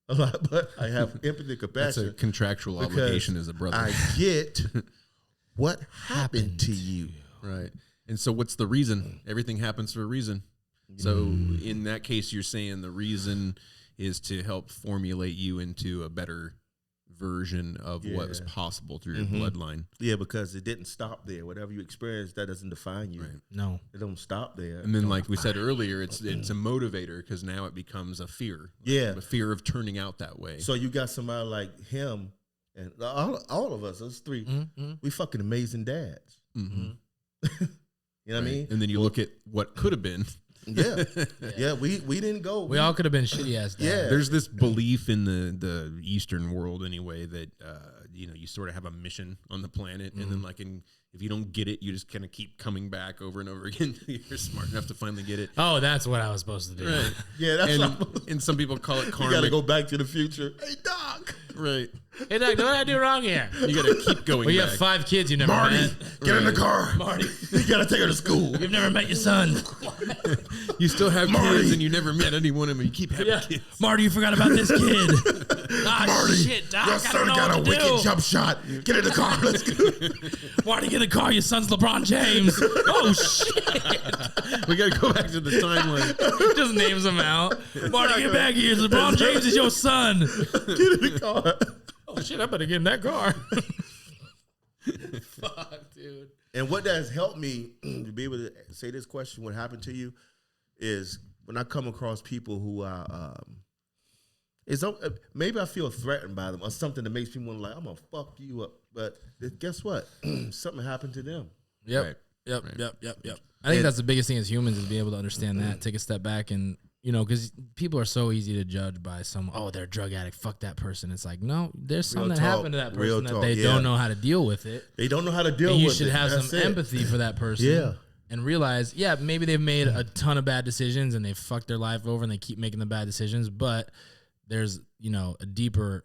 a lot, but I have empathy and compassion. That's a contractual obligation as a brother. I get what happened to you. Right. And so what's the reason? Everything happens for a reason. So in that case, you're saying the reason is to help formulate you into a better version of what is possible through your bloodline. Yeah, because it didn't stop there. Whatever you experience, that doesn't define you. Right. No. It don't stop there. And then like we said earlier, it's a motivator, because now it becomes a fear. Yeah. A fear of turning out that way. So you got somebody like him, and all of us 3, we fucking amazing dads. Mm-hmm. You know what I mean? And then you look at what could have been. Yeah. We didn't go. We all could have been shitty ass dads. Yeah. There's this belief in the Eastern world anyway that you sort of have a mission on the planet, and then if you don't get it, you just kind of keep coming back over and over again until you're smart enough to finally get it. Oh, that's what I was supposed to do. Right. Yeah, that's and some people call it karma. You gotta go back to the future. Hey, Doc. Right. Hey, Doc, what did I do wrong here? You gotta keep going. Well, you back. have 5 kids you never met. Get in the car. Marty, you gotta take her to school. You've never met your son. You still have kids, and you never met any one of them. You keep having kids. Marty, you forgot about this kid. Marty, shit, Doc, your son got a wicked jump shot. Get in the car. Let's go. Marty, get in the car. Your son's LeBron James. Oh, shit. We gotta go back to the timeline. Just names them out. Marty, get back here. LeBron James is your son. Get in the car. Oh, shit, I better get in that car. Fuck, dude. And what has helped me to be able to say this question, what happened to you, is when I come across people who are, maybe I feel threatened by them or something that makes me want to I'm going to fuck you up. But guess what? Something happened to them. Yep. Right. Yep. I think that's the biggest thing as humans is being able to understand that, take a step back, and because people are so easy to judge by someone. Oh, they're a drug addict. Fuck that person. It's like, no, there's something that happened to that person that they don't know how to deal with it. They don't know how to deal with it. You should have some empathy for that person. Yeah. And realize, maybe they've made a ton of bad decisions and they fucked their life over and they keep making the bad decisions, but there's, a deeper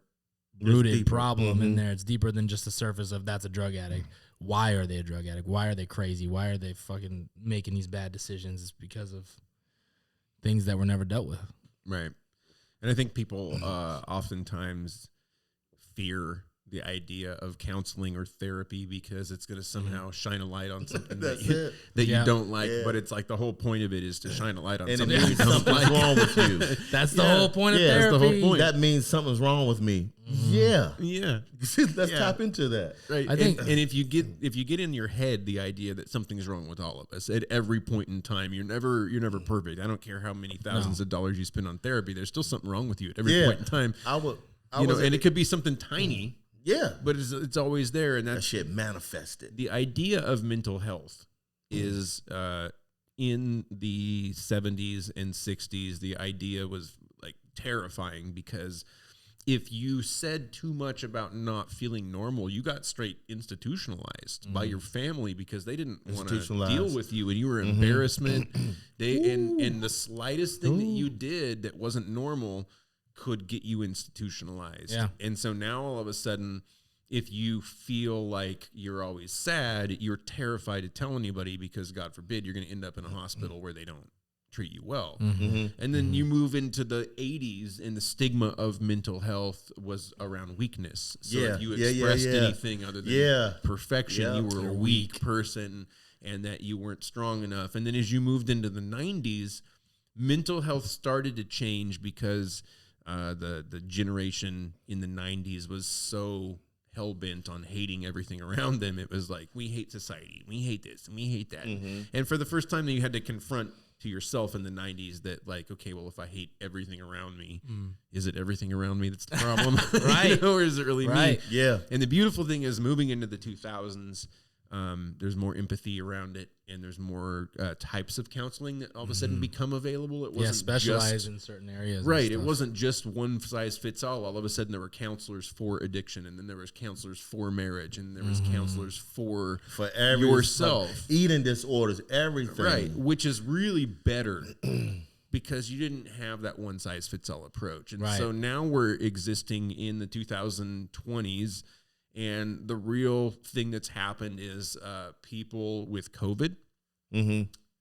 rooted problem in there. It's deeper than just the surface of that's a drug addict. Why are they a drug addict? Why are they crazy? Why are they fucking making these bad decisions? It's because of things that were never dealt with. Right. And I think people oftentimes fear the idea of counseling or therapy because it's going to somehow shine a light on something that you don't like. Yeah. But it's like the whole point of it is to shine a light on something you don't like. Wrong with you. That's the whole point of therapy. That's the whole point. That means something's wrong with me. Yeah. Let's tap into that. Right. I think, and if you get in your head the idea that something's wrong with all of us at every point in time, you're never perfect. I don't care how many thousands of dollars you spend on therapy. There's still something wrong with you at every point in time. And it could be something tiny. Yeah, but it's always there, and that shit manifested. The idea of mental health is in the 70s and 60s. The idea was like terrifying because if you said too much about not feeling normal, you got straight institutionalized by your family because they didn't want to deal with you, and you were embarrassment. And the slightest thing that you did that wasn't normal could get you institutionalized. Yeah. And so now all of a sudden, if you feel like you're always sad, you're terrified to tell anybody because God forbid you're going to end up in a hospital where they don't treat you well. And then you move into the 80s and the stigma of mental health was around weakness. So if you expressed anything other than perfection, you were a weak person and that you weren't strong enough. And then as you moved into the 90s, mental health started to change because the generation in the 90s was so hell-bent on hating everything around them. It was like, we hate society, we hate this, and we hate that. And for the first time that you had to confront to yourself in the 90s that like, okay, well, if I hate everything around me, is it everything around me that's the problem? Right. Or is it really me? Yeah. And the beautiful thing is moving into the 2000s, there's more empathy around it, and there's more types of counseling that all of a sudden become available. It wasn't specialized in certain areas. Right. It wasn't just one size fits all. All of a sudden there were counselors for addiction, and then there was counselors for marriage, and there was counselors for yourself. Eating disorders, everything. Right. Which is really better because you didn't have that one size fits all approach. And so now we're existing in the 2020s. And the real thing that's happened is people with COVID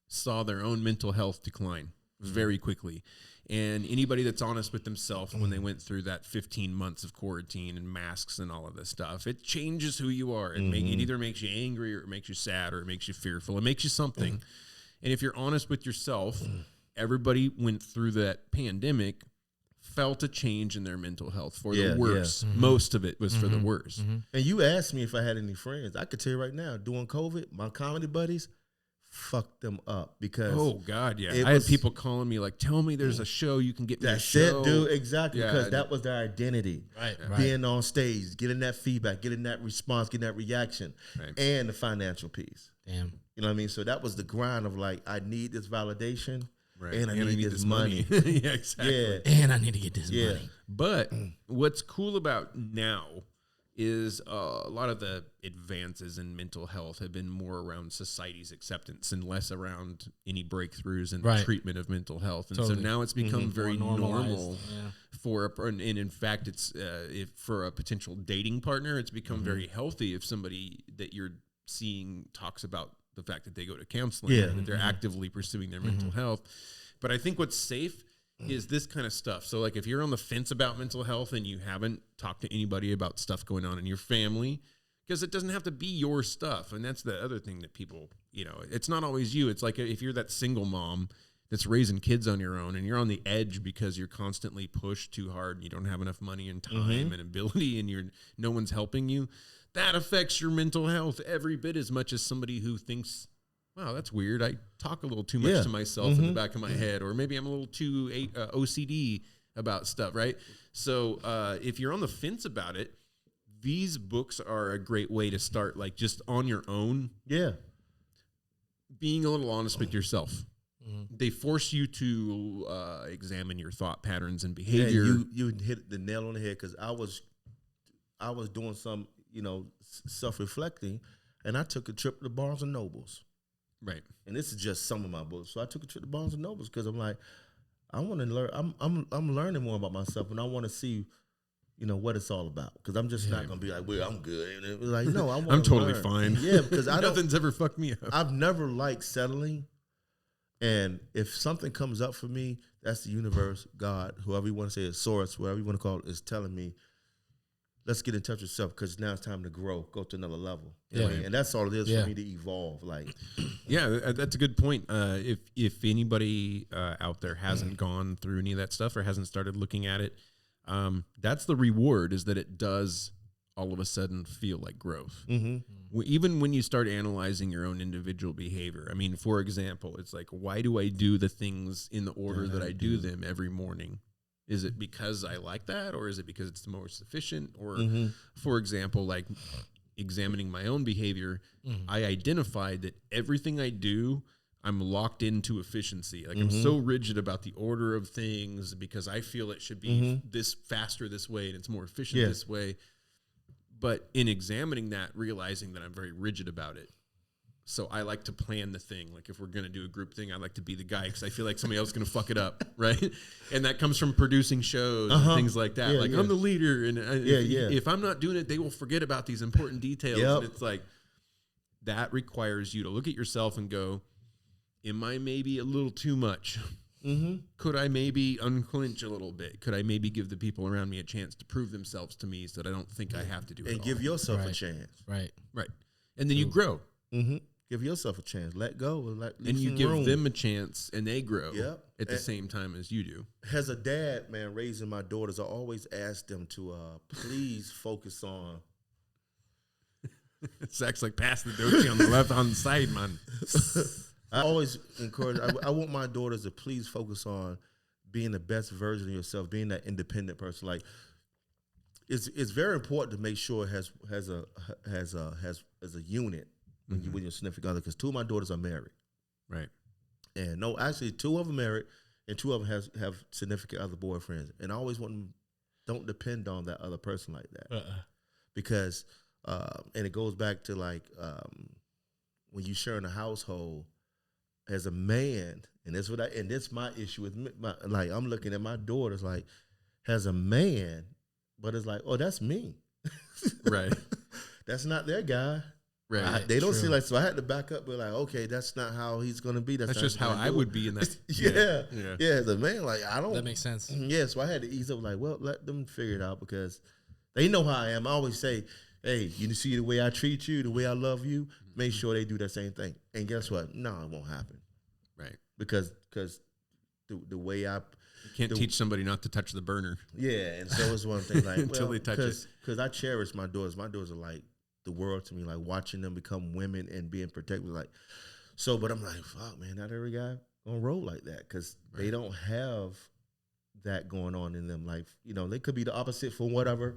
saw their own mental health decline very quickly. And anybody that's honest with themselves when they went through that 15 months of quarantine and masks and all of this stuff, it changes who you are. It either makes you angry or it makes you sad or it makes you fearful. It makes you something. And if you're honest with yourself, everybody went through that pandemic felt a change in their mental health for the worse. Most of it was for the worse. And you asked me if I had any friends. I could tell you right now, during COVID, my comedy buddies fucked them up because I had people calling me like, tell me there's a show you can get me a show. That's it, dude. Exactly. Because that was their identity. Right. Being on stage, getting that feedback, getting that response, getting that reaction, and the financial piece. Damn. You know what I mean? So that was the grind of like, I need this validation. Right. And I need this money. Yeah, exactly. Yeah. And I need to get this money. But what's cool about now is a lot of the advances in mental health have been more around society's acceptance and less around any breakthroughs in the treatment of mental health. And so now it's become very normal and in fact, it's if for a potential dating partner, it's become very healthy if somebody that you're seeing talks about the fact that they go to counseling and that they're actively pursuing their mental health. But I think what's safe is this kind of stuff. So like if you're on the fence about mental health and you haven't talked to anybody about stuff going on in your family, because it doesn't have to be your stuff. And that's the other thing that people, it's not always you. It's like if you're that single mom that's raising kids on your own and you're on the edge because you're constantly pushed too hard and you don't have enough money and time and ability and no one's helping you. That affects your mental health every bit as much as somebody who thinks, wow, that's weird. I talk a little too much to myself in the back of my head, or maybe I'm a little too OCD about stuff, right? So if you're on the fence about it, these books are a great way to start, like just on your own. Yeah. Being a little honest with yourself. They force you to examine your thought patterns and behavior. Yeah, you hit the nail on the head because I was doing some, self-reflecting, and I took a trip to Barnes and Nobles. Right. And this is just some of my books. So I took a trip to Barnes and Nobles because I'm like, I want to learn. I'm learning more about myself, and I want to see, what it's all about. Because I'm just not gonna be like, well, I'm good. And it was like, no, I'm totally fine. Yeah, because nothing's ever fucked me up. I've never liked settling. And if something comes up for me, that's the universe, God, whoever you want to say is source, whatever you want to call it, is telling me, let's get in touch with yourself because now it's time to grow, go to another level. You know what I mean? And that's all it is for me to evolve. Like, yeah, that's a good point. If anybody out there hasn't gone through any of that stuff or hasn't started looking at it, that's the reward, is that it does all of a sudden feel like growth. Even when you start analyzing your own individual behavior. I mean, for example, it's like, why do I do the things in the order that I do them every morning? Is it because I like that, or is it because it's the most efficient? Or, for example, like examining my own behavior, I identified that everything I do, I'm locked into efficiency. Like I'm so rigid about the order of things because I feel it should be this faster this way and it's more efficient this way. But in examining that, realizing that I'm very rigid about it. So I like to plan the thing. Like if we're going to do a group thing, I like to be the guy because I feel like somebody else is going to fuck it up, right? And that comes from producing shows and things like that. I'm the leader, and if I'm not doing it, they will forget about these important details. And it's like that requires you to look at yourself and go, am I maybe a little too much? Could I maybe unclench a little bit? Could I maybe give the people around me a chance to prove themselves to me so that I don't think I have to do it and give yourself a chance. Right. And then you grow. Give yourself a chance. Let go. And you give them a chance, and they grow at the same time as you do. As a dad, man, raising my daughters, I always ask them to please focus on. Zach's like, pass the dochi on the left on the side, man. I always encourage, I want my daughters to please focus on being the best version of yourself, being that independent person. Like, it's very important to make sure it has a unit when you with your significant other, because 2 of my daughters are married. Right. And no, actually 2 of them married and 2 of them have significant other boyfriends. And I always want them, don't depend on that other person like that. Because, and it goes back to like, when you share in a household as a man, and that's my issue with like, I'm looking at my daughters like, as a man, but it's like, oh, that's me. Right. That's not their guy. Right. They don't see like, so I had to back up and be like, okay, that's not how he's going to be. That's just how I would be in that. Yeah. As a man, like, I don't. That makes sense. Yeah. So I had to ease up, like, well, let them figure it out because they know how I am. I always say, hey, you see the way I treat you, the way I love you, make sure they do that same thing. And guess what? No, it won't happen. Right. Because the way I. You can't teach somebody not to touch the burner. Yeah. And so it's one thing like, until they touch it. Because I cherish my daughters. My daughters are like the world to me, like watching them become women and being protected. Like, so, but I'm like, fuck, man, not every guy gonna roll like that because they don't have that going on in them. Like, you know, they could be the opposite for whatever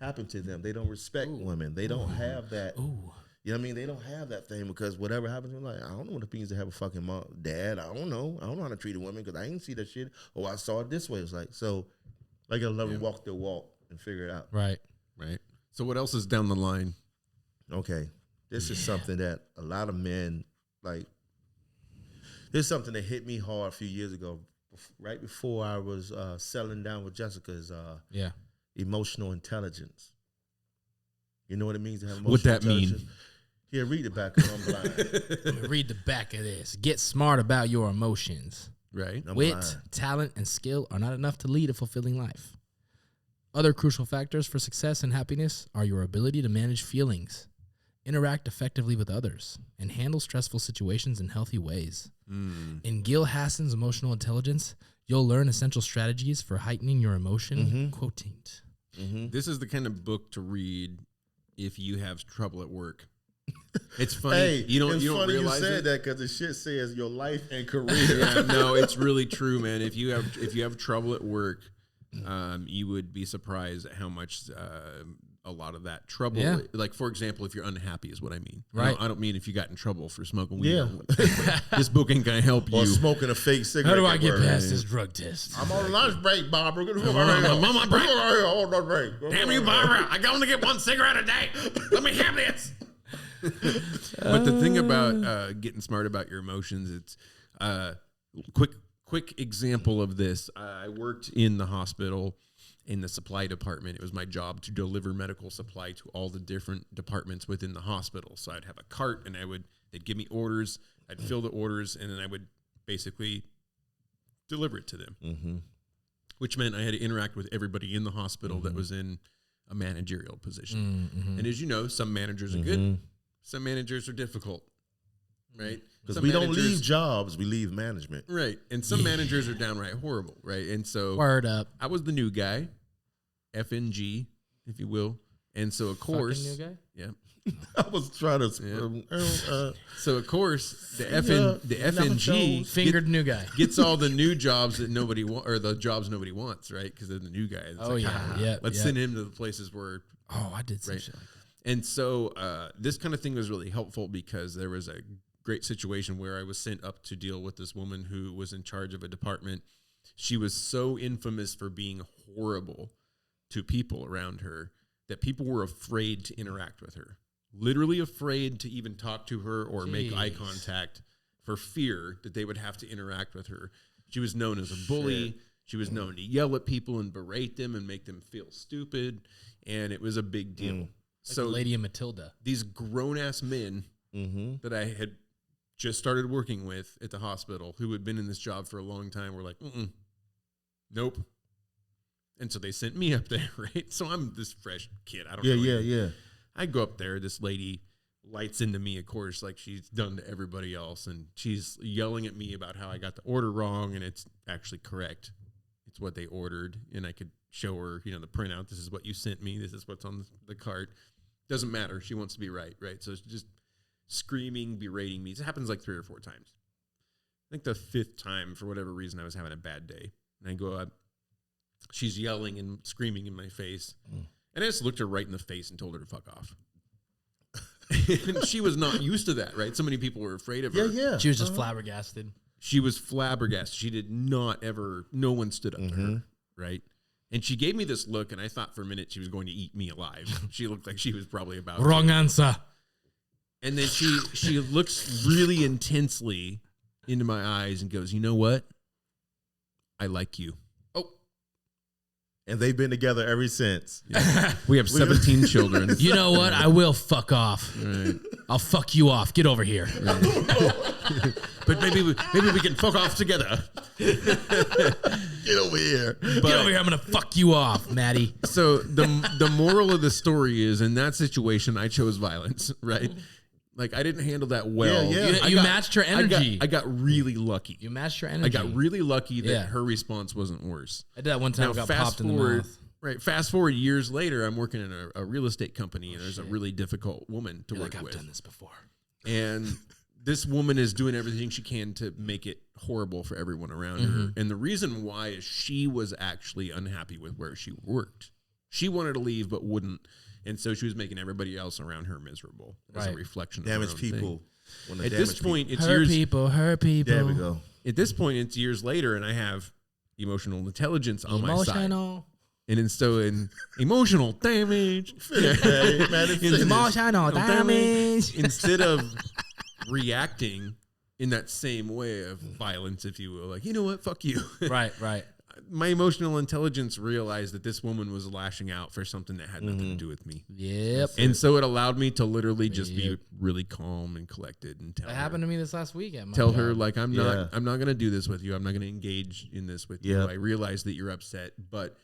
happened to them. They don't respect women. They don't have that. You know what I mean? They don't have that thing because whatever happens to them, like, I don't know what it means to have a fucking mom, dad. I don't know how to treat a woman because I ain't see that shit. Or I saw it this way. It's like, so I gotta let them walk their walk and figure it out. Right. So what else is down the line? Okay, this is something that a lot of men, like, this is something that hit me hard a few years ago, right before I was settling down with Jessica, is emotional intelligence. You know what it means to have emotional intelligence? What that mean? Here, read it back, 'cause I'm blind. Read the back of this. Get smart about your emotions. Right. Wit, blind. talent, and skill are not enough to lead a fulfilling life. Other crucial factors for success and happiness are your ability to manage feelings, interact effectively with others, and handle stressful situations in healthy ways. In Gill Hasson's Emotional Intelligence, you'll learn essential strategies for heightening your emotion quotient. This is the kind of book to read if you have trouble at work. It's funny. Hey, you don't funny realize you said it. that because the shit says your life and career. Yeah, no, it's really true, man. If you have trouble at work, you would be surprised at how much a lot of that trouble. Yeah. Like, for example, if you're unhappy is what I mean. Right. I don't mean if you got in trouble for smoking weed. This book ain't gonna help you. Or smoking a fake cigarette. How do I get at work. past this drug test? I'm on lunch break, Barbara. I'm on my break. On lunch break. Damn you, Barbara! I can only get 1 cigarette a day. Let me have this. But the thing about getting smart about your emotions, it's quick example of this. I worked in the hospital in the supply department. It was my job to deliver medical supply to all the different departments within the hospital. So I'd have a cart, and they'd give me orders. I'd fill the orders, and then I would basically deliver it to them, Mm-hmm. which meant I had to interact with everybody in the hospital that was in a managerial position. Mm-hmm. And as you know, some managers are good, some managers are difficult, right? Because Some we don't managers- leave jobs, we leave management. Right. And some managers are downright horrible, right? And so Word up. I was the new guy, FNG, if you will. And so, of course, Fucking new guy? yeah. I was trying to. So, of course, the Yeah, FNG Fingered new guy. gets all the new jobs that nobody wants, or the jobs nobody wants, right? Because they're the new guy. It's Oh, yeah. Yeah. Let's yeah. send him to the places where. Oh, I did some Right. shit like that. And so this kind of thing was really helpful because there was a great situation where I was sent up to deal with this woman who was in charge of a department. She was so infamous for being horrible to people around her that people were afraid to interact with her. Literally afraid to even talk to her or make eye contact for fear that they would have to interact with her. She was known as a bully. Shit. She was known to yell at people and berate them and make them feel stupid. And it was a big deal. Like So Lady and Matilda. these grown-ass men that I had just started working with at the hospital who had been in this job for a long time were like, nope. And so they sent me up there, right? So I'm this fresh kid. I don't know. Yeah. I go up there. This lady lights into me, of course, like she's done to everybody else. And she's yelling at me about how I got the order wrong, and it's actually correct. It's what they ordered. And I could show her, the printout. This is what you sent me. This is what's on the cart. Doesn't matter. She wants to be right? So it's just screaming, berating me. It happens like 3 or 4 times. I think the 5th time, for whatever reason, I was having a bad day. And I go up. She's yelling and screaming in my face. And I just looked her right in the face and told her to fuck off. And she was not used to that, right? So many people were afraid of her. Yeah. She was just flabbergasted. She was flabbergasted. She did not ever, no one stood up to her, right? And she gave me this look, and I thought for a minute she was going to eat me alive. She looked like she was probably about to. Wrong answer. And then she looks really intensely into my eyes and goes, "You know what? I like you." And they've been together ever since. Yeah. We have 17 children. You know what? I will fuck off. Right. I'll fuck you off. Get over here. But maybe we can fuck off together. Get over here. Get over here. I'm going to fuck you off, Maddie. So the moral of the story is, in that situation, I chose violence, right? Like, I didn't handle that well. Yeah. You matched her energy. I got really lucky. You matched her energy. I got really lucky that Yeah. her response wasn't worse. I did that one time. I got popped in the mouth. Right. Fast forward years later, I'm working in a real estate company, and there's a really difficult woman to work I've with. done this before. And this woman is doing everything she can to make it horrible for everyone around her. And the reason why is she was actually unhappy with where she worked. She wanted to leave, but wouldn't. And so she was making everybody else around her miserable as a Right. reflection Damaged of her own people. thing. At this point, it's Her years. people, her people. There we go. At this point, it's years later, and I have emotional intelligence on my side. Emotional. And so in emotional damage, Emotional damage. instead of reacting in that same way of violence, if you will, like, you know what, fuck you. Right. My emotional intelligence realized that this woman was lashing out for something that had nothing to do with me. Yep. And so it allowed me to literally just be really calm and collected and tell That her, happened to me this last week at my tell job. her, like, I'm Yeah. not going to do this with you. I'm not going to engage in this with you. Yep. I realize that you're upset, but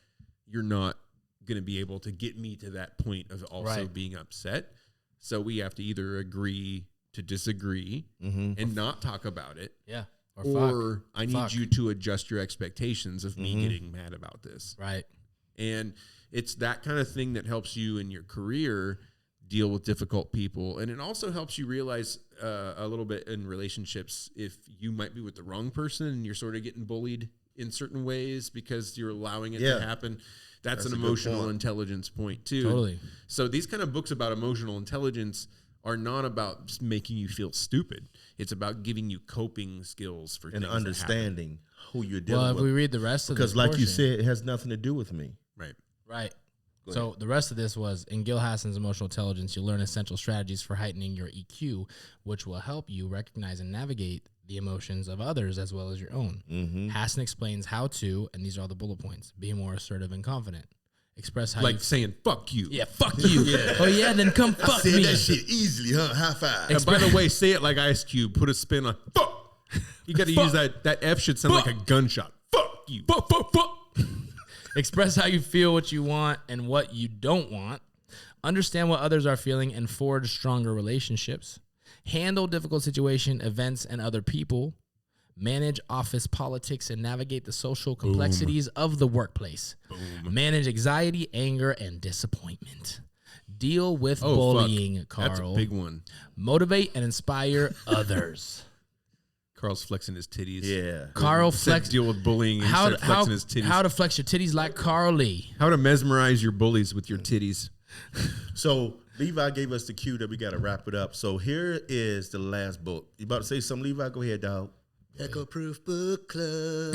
you're not going to be able to get me to that point of also Right. being upset. So we have to either agree to disagree and not talk about it, Yeah. or fuck. I need Fuck. you to adjust your expectations of me getting mad about this. Right. And it's that kind of thing that helps you in your career deal with difficult people. And it also helps you realize a little bit in relationships if you might be with the wrong person and you're sort of getting bullied in certain ways because you're allowing it to happen. That's an a good emotional point. intelligence point too. Totally. So these kind of books about emotional intelligence are not about just making you feel stupid. It's about giving you coping skills for And things that happen. understanding who you're dealing Well, if with. we read the rest of this Because like you portion- said, it has nothing to do with me. Right. Right. So the rest of this was in Gill Hasson's Emotional Intelligence, you'll learn essential strategies for heightening your EQ, which will help you recognize and navigate the emotions of others as well as your own. Hasson explains how to, and these are all the bullet points, be more assertive and confident. Express how Like you... saying, fuck you. Yeah, fuck you. Oh, yeah, then come fuck me. Said that shit easily, huh? High five. And by the way, say it like Ice Cube. Put a spin on fuck. You got to use that F should sound like a gunshot. Fuck you. Fuck. Express how you feel, what you want, and what you don't want. Understand what others are feeling and forge stronger relationships. Handle difficult situations, events, and other people. Manage office politics and navigate the social complexities of the workplace. Manage anxiety, anger, and disappointment. Deal with bullying, Carl. That's a big one. Motivate and inspire others. Carl's flexing his titties. Yeah. Carl deal with bullying instead of flexing his titties. How to flex your titties like Carl Lee. How to mesmerize your bullies with your titties. So Levi gave us the cue that we got to wrap it up. So here is the last book. You about to say something, Levi? Go ahead, dog. Heckleproof Book Club.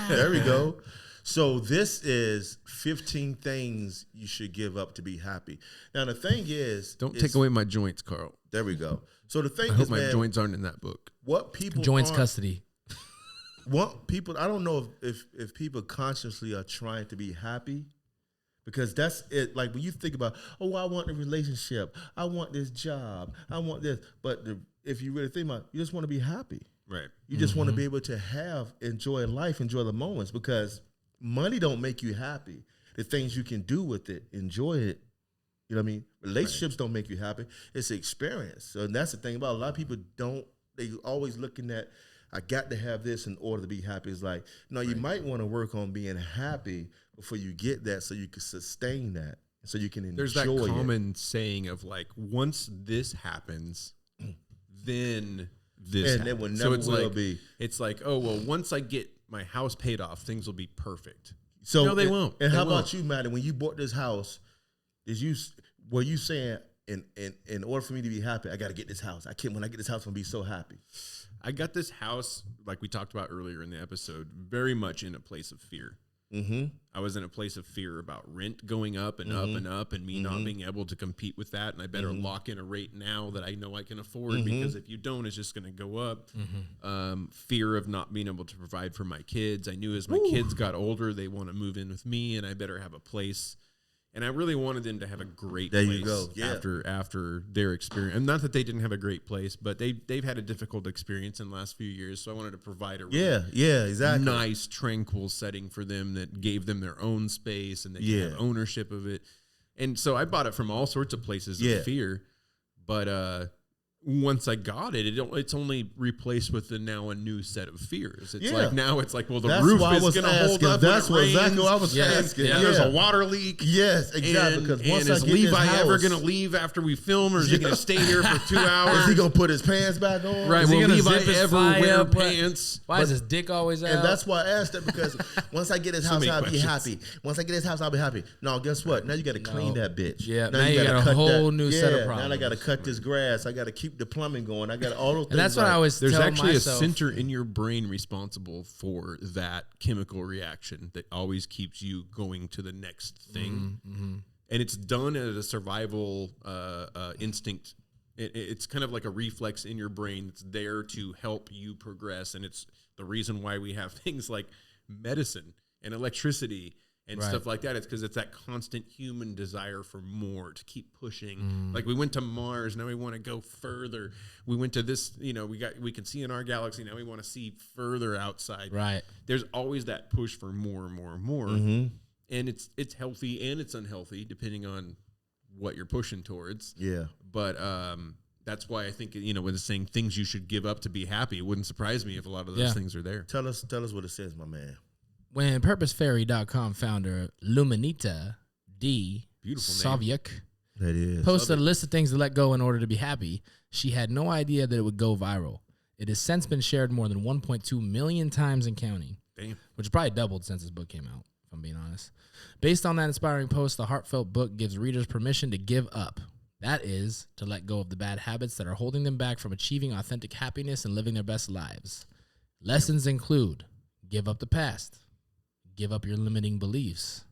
There we go. So this is 15 things you should give up to be happy. Now the thing is, don't take away my joints, Carl. There we go. So the thing I hope is, my joints aren't in that book. What people joints custody. What people, I don't know if people consciously are trying to be happy, because that's it. Like when you think about, oh, I want a relationship, I want this job, I want this, but if you really think about it, you just want to be happy. Right. You just want to be able to enjoy life, enjoy the moments, because money don't make you happy. The things you can do with it, enjoy it. You know what I mean? Relationships don't make you happy. It's an experience. So that's the thing about a lot of people they always looking at, I got to have this in order to be happy. It's like, no, you might want to work on being happy before you get that so you can sustain that, so you can enjoy it. There's that common saying of like, once this happens, then this and happens. it will never will be. It's like, oh, well, once I get my house paid off, things will be perfect. So no, they won't. And how won't. about you, Maddie? When you bought this house, were you saying, in order for me to be happy, I got to get this house? When I get this house, I'm going to be so happy. I got this house, like we talked about earlier in the episode, very much in a place of fear. Mm-hmm. I was in a place of fear about rent going up and up and up, and me not being able to compete with that. And I better lock in a rate now that I know I can afford, because if you don't, it's just going to go up. Fear of not being able to provide for my kids. I knew as my kids got older, they want to move in with me, and I better have a place. And I really wanted them to have a great place. You go. Yeah. After their experience. And not that they didn't have a great place, but they've had a difficult experience in the last few years. So I wanted to provide a exactly nice, tranquil setting for them that gave them their own space and they could have ownership of it. And so I bought it from all sorts of places of fear. But once I got it, it's only replaced with a new set of fears. It's like now it's like, well, the roof is going to hold up. That's exactly what I was asking. Yeah. There's a water leak. Yes, exactly. Because once is Levi ever going to leave after we film, or is he going to stay here for 2 hours? Is he going to put his pants back on? Right. Will Levi ever wear pants? Why is his dick always out? And that's why I asked that, because once I get his house, I'll be happy. Once I get his house, I'll be happy. No, guess what? Now you got to clean that bitch. Yeah. Now you got a whole new set of problems. Now I got to cut this grass. I got to keep the plumbing going. I got all those things. And that's what I always tell myself. There's actually a center in your brain responsible for that chemical reaction that always keeps you going to the next thing. And it's done as a survival instinct. It's kind of like a reflex in your brain that's there to help you progress. And it's the reason why we have things like medicine and electricity and stuff like that. It's because it's that constant human desire for more, to keep pushing. Like we went to Mars, now we want to go further. We went to this, we can see in our galaxy, now we want to see further outside. Right. There's always that push for more and more and more. And it's healthy and it's unhealthy depending on what you're pushing towards. Yeah. But that's why I think, when it's saying things you should give up to be happy, it wouldn't surprise me if a lot of those things are there. Tell us what it says, my man. When PurposeFairy.com founder Luminita Saviuc posted a list of things to let go in order to be happy, she had no idea that it would go viral. It has since been shared more than 1.2 million times and counting. Damn. Which probably doubled since this book came out, if I'm being honest. Based on that inspiring post, the heartfelt book gives readers permission to give up. That is, to let go of the bad habits that are holding them back from achieving authentic happiness and living their best lives. Lessons include: give up the past. Give up your limiting beliefs.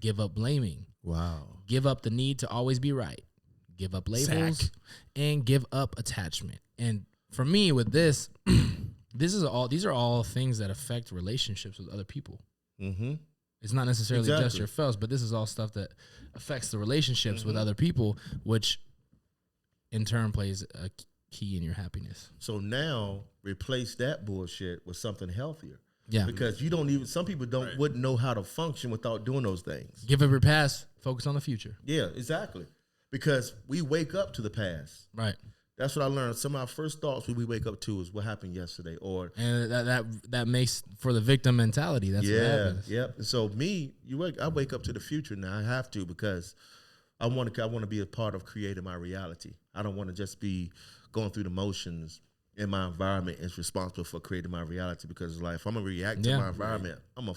Give up blaming. Wow. Give up the need to always be right. Give up labels. And give up attachment. And for me, with this, these are all things that affect relationships with other people. It's not necessarily just your fellows, but this is all stuff that affects the relationships with other people, which in turn plays a key in your happiness. So now replace that bullshit with something healthier. Yeah. Because you don't even, some people wouldn't know how to function without doing those things. Give up your past, focus on the future. Yeah, exactly. Because we wake up to the past. Right. That's what I learned. Some of our first thoughts when we wake up to is what happened yesterday. And that makes for the victim mentality. That's what happens. Yep. And so I wake up to the future now. I have to, because I want to be a part of creating my reality. I don't want to just be going through the motions, and my environment is responsible for creating my reality, because like if I'm gonna react to my environment, I'm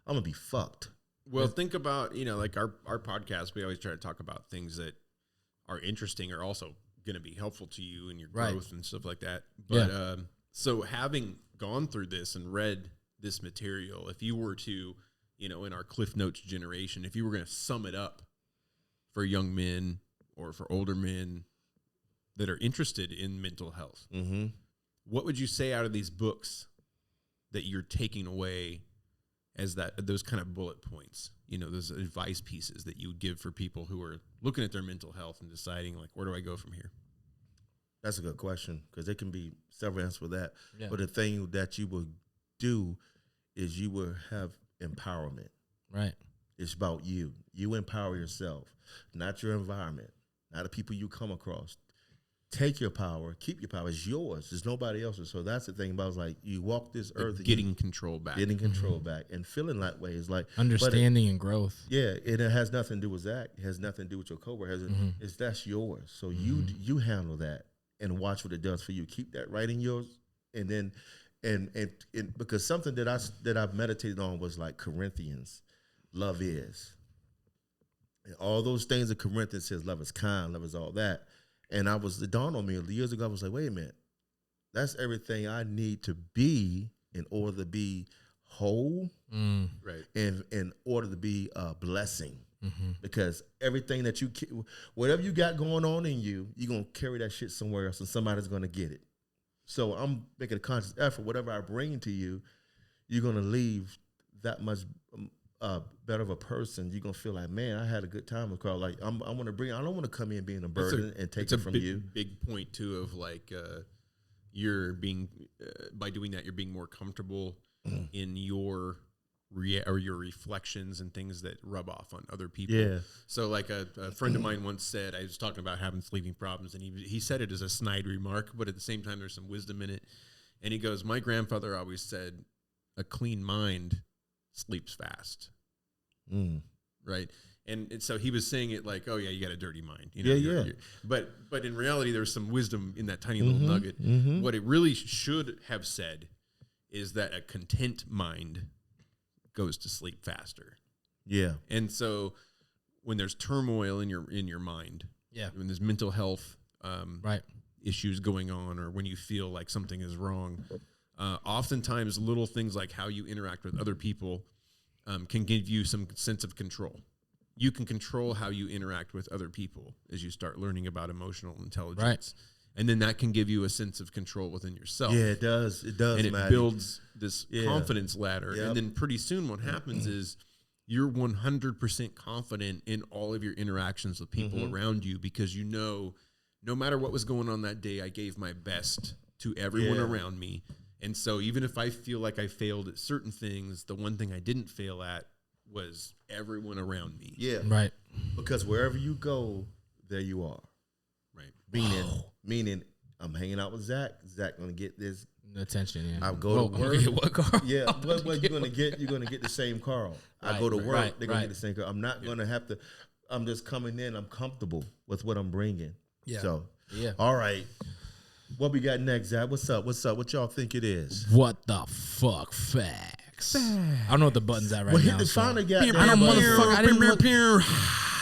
gonna be fucked. Well, think about, like our podcast, we always try to talk about things that are interesting or also going to be helpful to you in your growth and stuff like that. But so having gone through this and read this material, if you were to, in our Cliff Notes generation, if you were going to sum it up for young men or for older men that are interested in mental health, what would you say out of these books that you're taking away as those kind of bullet points, those advice pieces that you would give for people who are looking at their mental health and deciding, like, where do I go from here? That's a good question, because there can be several answers for that. Yeah. But the thing that you will do is you will have empowerment. Right. It's about you. You empower yourself, not your environment, not the people you come across. Take your power, keep your power. It's yours. It's nobody else's. So that's the thing about, like, you walk this earth, getting control back, and feeling that way is like understanding and growth. Yeah, it has nothing to do with Zach. It has nothing to do with your coworker. That's yours. So you handle that and watch what it does for you. Keep that right in yours, and then and because something that I've meditated on was like Corinthians, love is, and all those things that Corinthians says, love is kind, love is all that. And it dawned on me years ago, I was like, wait a minute, that's everything I need to be in order to be whole, right? And in order to be a blessing. Because everything that whatever you got going on in you, you're going to carry that shit somewhere else, and somebody's going to get it. So I'm making a conscious effort. Whatever I bring to you, you're going to leave that much better of a person. You're gonna feel like, man, I had a good time with Carl. Like I don't want to come in being a burden and take it from you. Big point too of like you're being by doing that, you're being more comfortable in your your reflections and things that rub off on other people. Yeah. So like a friend of mine once said, I was talking about having sleeping problems, and he said it as a snide remark, but at the same time there's some wisdom in it. And he goes, my grandfather always said, a clean mind sleeps fast. Right. And so he was saying it like, oh yeah, you got a dirty mind. You're, but in reality, there's some wisdom in that tiny little nugget. What it really should have said is that a content mind goes to sleep faster. Yeah. And so when there's turmoil in your mind, when there's mental health issues going on, or when you feel like something is wrong, oftentimes little things like how you interact with other people can give you some sense of control. You can control how you interact with other people as you start learning about emotional intelligence. Right. And then that can give you a sense of control within yourself. Yeah, it does. It does, and it builds this confidence ladder. Yep. And then pretty soon what happens is you're 100% confident in all of your interactions with people around you, because no matter what was going on that day, I gave my best to everyone around me. And so even if I feel like I failed at certain things, the one thing I didn't fail at was everyone around me. Yeah. Right. Because wherever you go, there you are. Right. Meaning I'm hanging out with Zach. Zach gonna get this attention. Yeah. I'll go to work. What Carl? Yeah. What you're gonna get? You're gonna get the same Carl. I go to work. They're gonna get the same Carl. I'm not gonna have to. I'm just coming in. I'm comfortable with what I'm bringing. Yeah. So all right. What we got next, Zach? What's up? What y'all think it is? What the fuck? Facts. I don't know what the button's at right now. Hit the final guy. I don't motherfucker. I didn't want.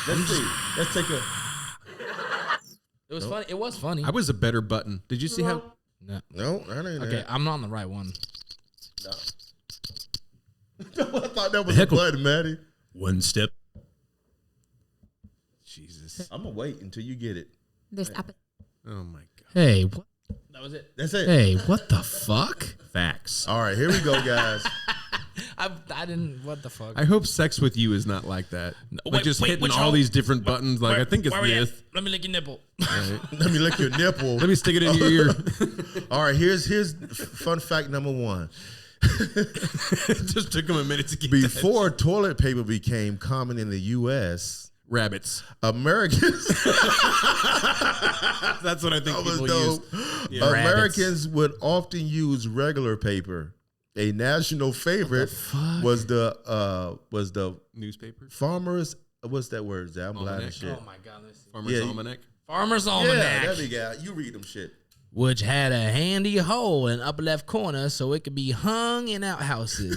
Let's see. Let's take a. It was funny. It was funny. I was a better button. Did you see how? No, I ain't. Okay, I'm not on the right one. No. I thought that was a button, Maddie. One step. Jesus. I'm gonna wait until you get it. This episode. Oh my god. Hey, what? That was it. That's it. Hey, what the fuck? Facts. All right, here we go, guys. I didn't. What the fuck? I hope sex with you is not like that. Like just hitting all these different buttons. Like I think it's this. Let me lick your nipple. Let me lick your nipple. Let me stick it in your ear. All right, here's fun fact number one. It just took him a minute to get Before toilet paper became common in the U.S., rabbits. Americans. That's what I think people use. Yeah. Americans would often use regular paper. A national favorite was the Newspaper. farmers. What's that word? I'm blind Almanac. and shit. Oh my god. Farmer's Almanac. Farmer's Yeah, Almanac. there we go. You read them shit. Which had a handy hole in the upper left corner so it could be hung in outhouses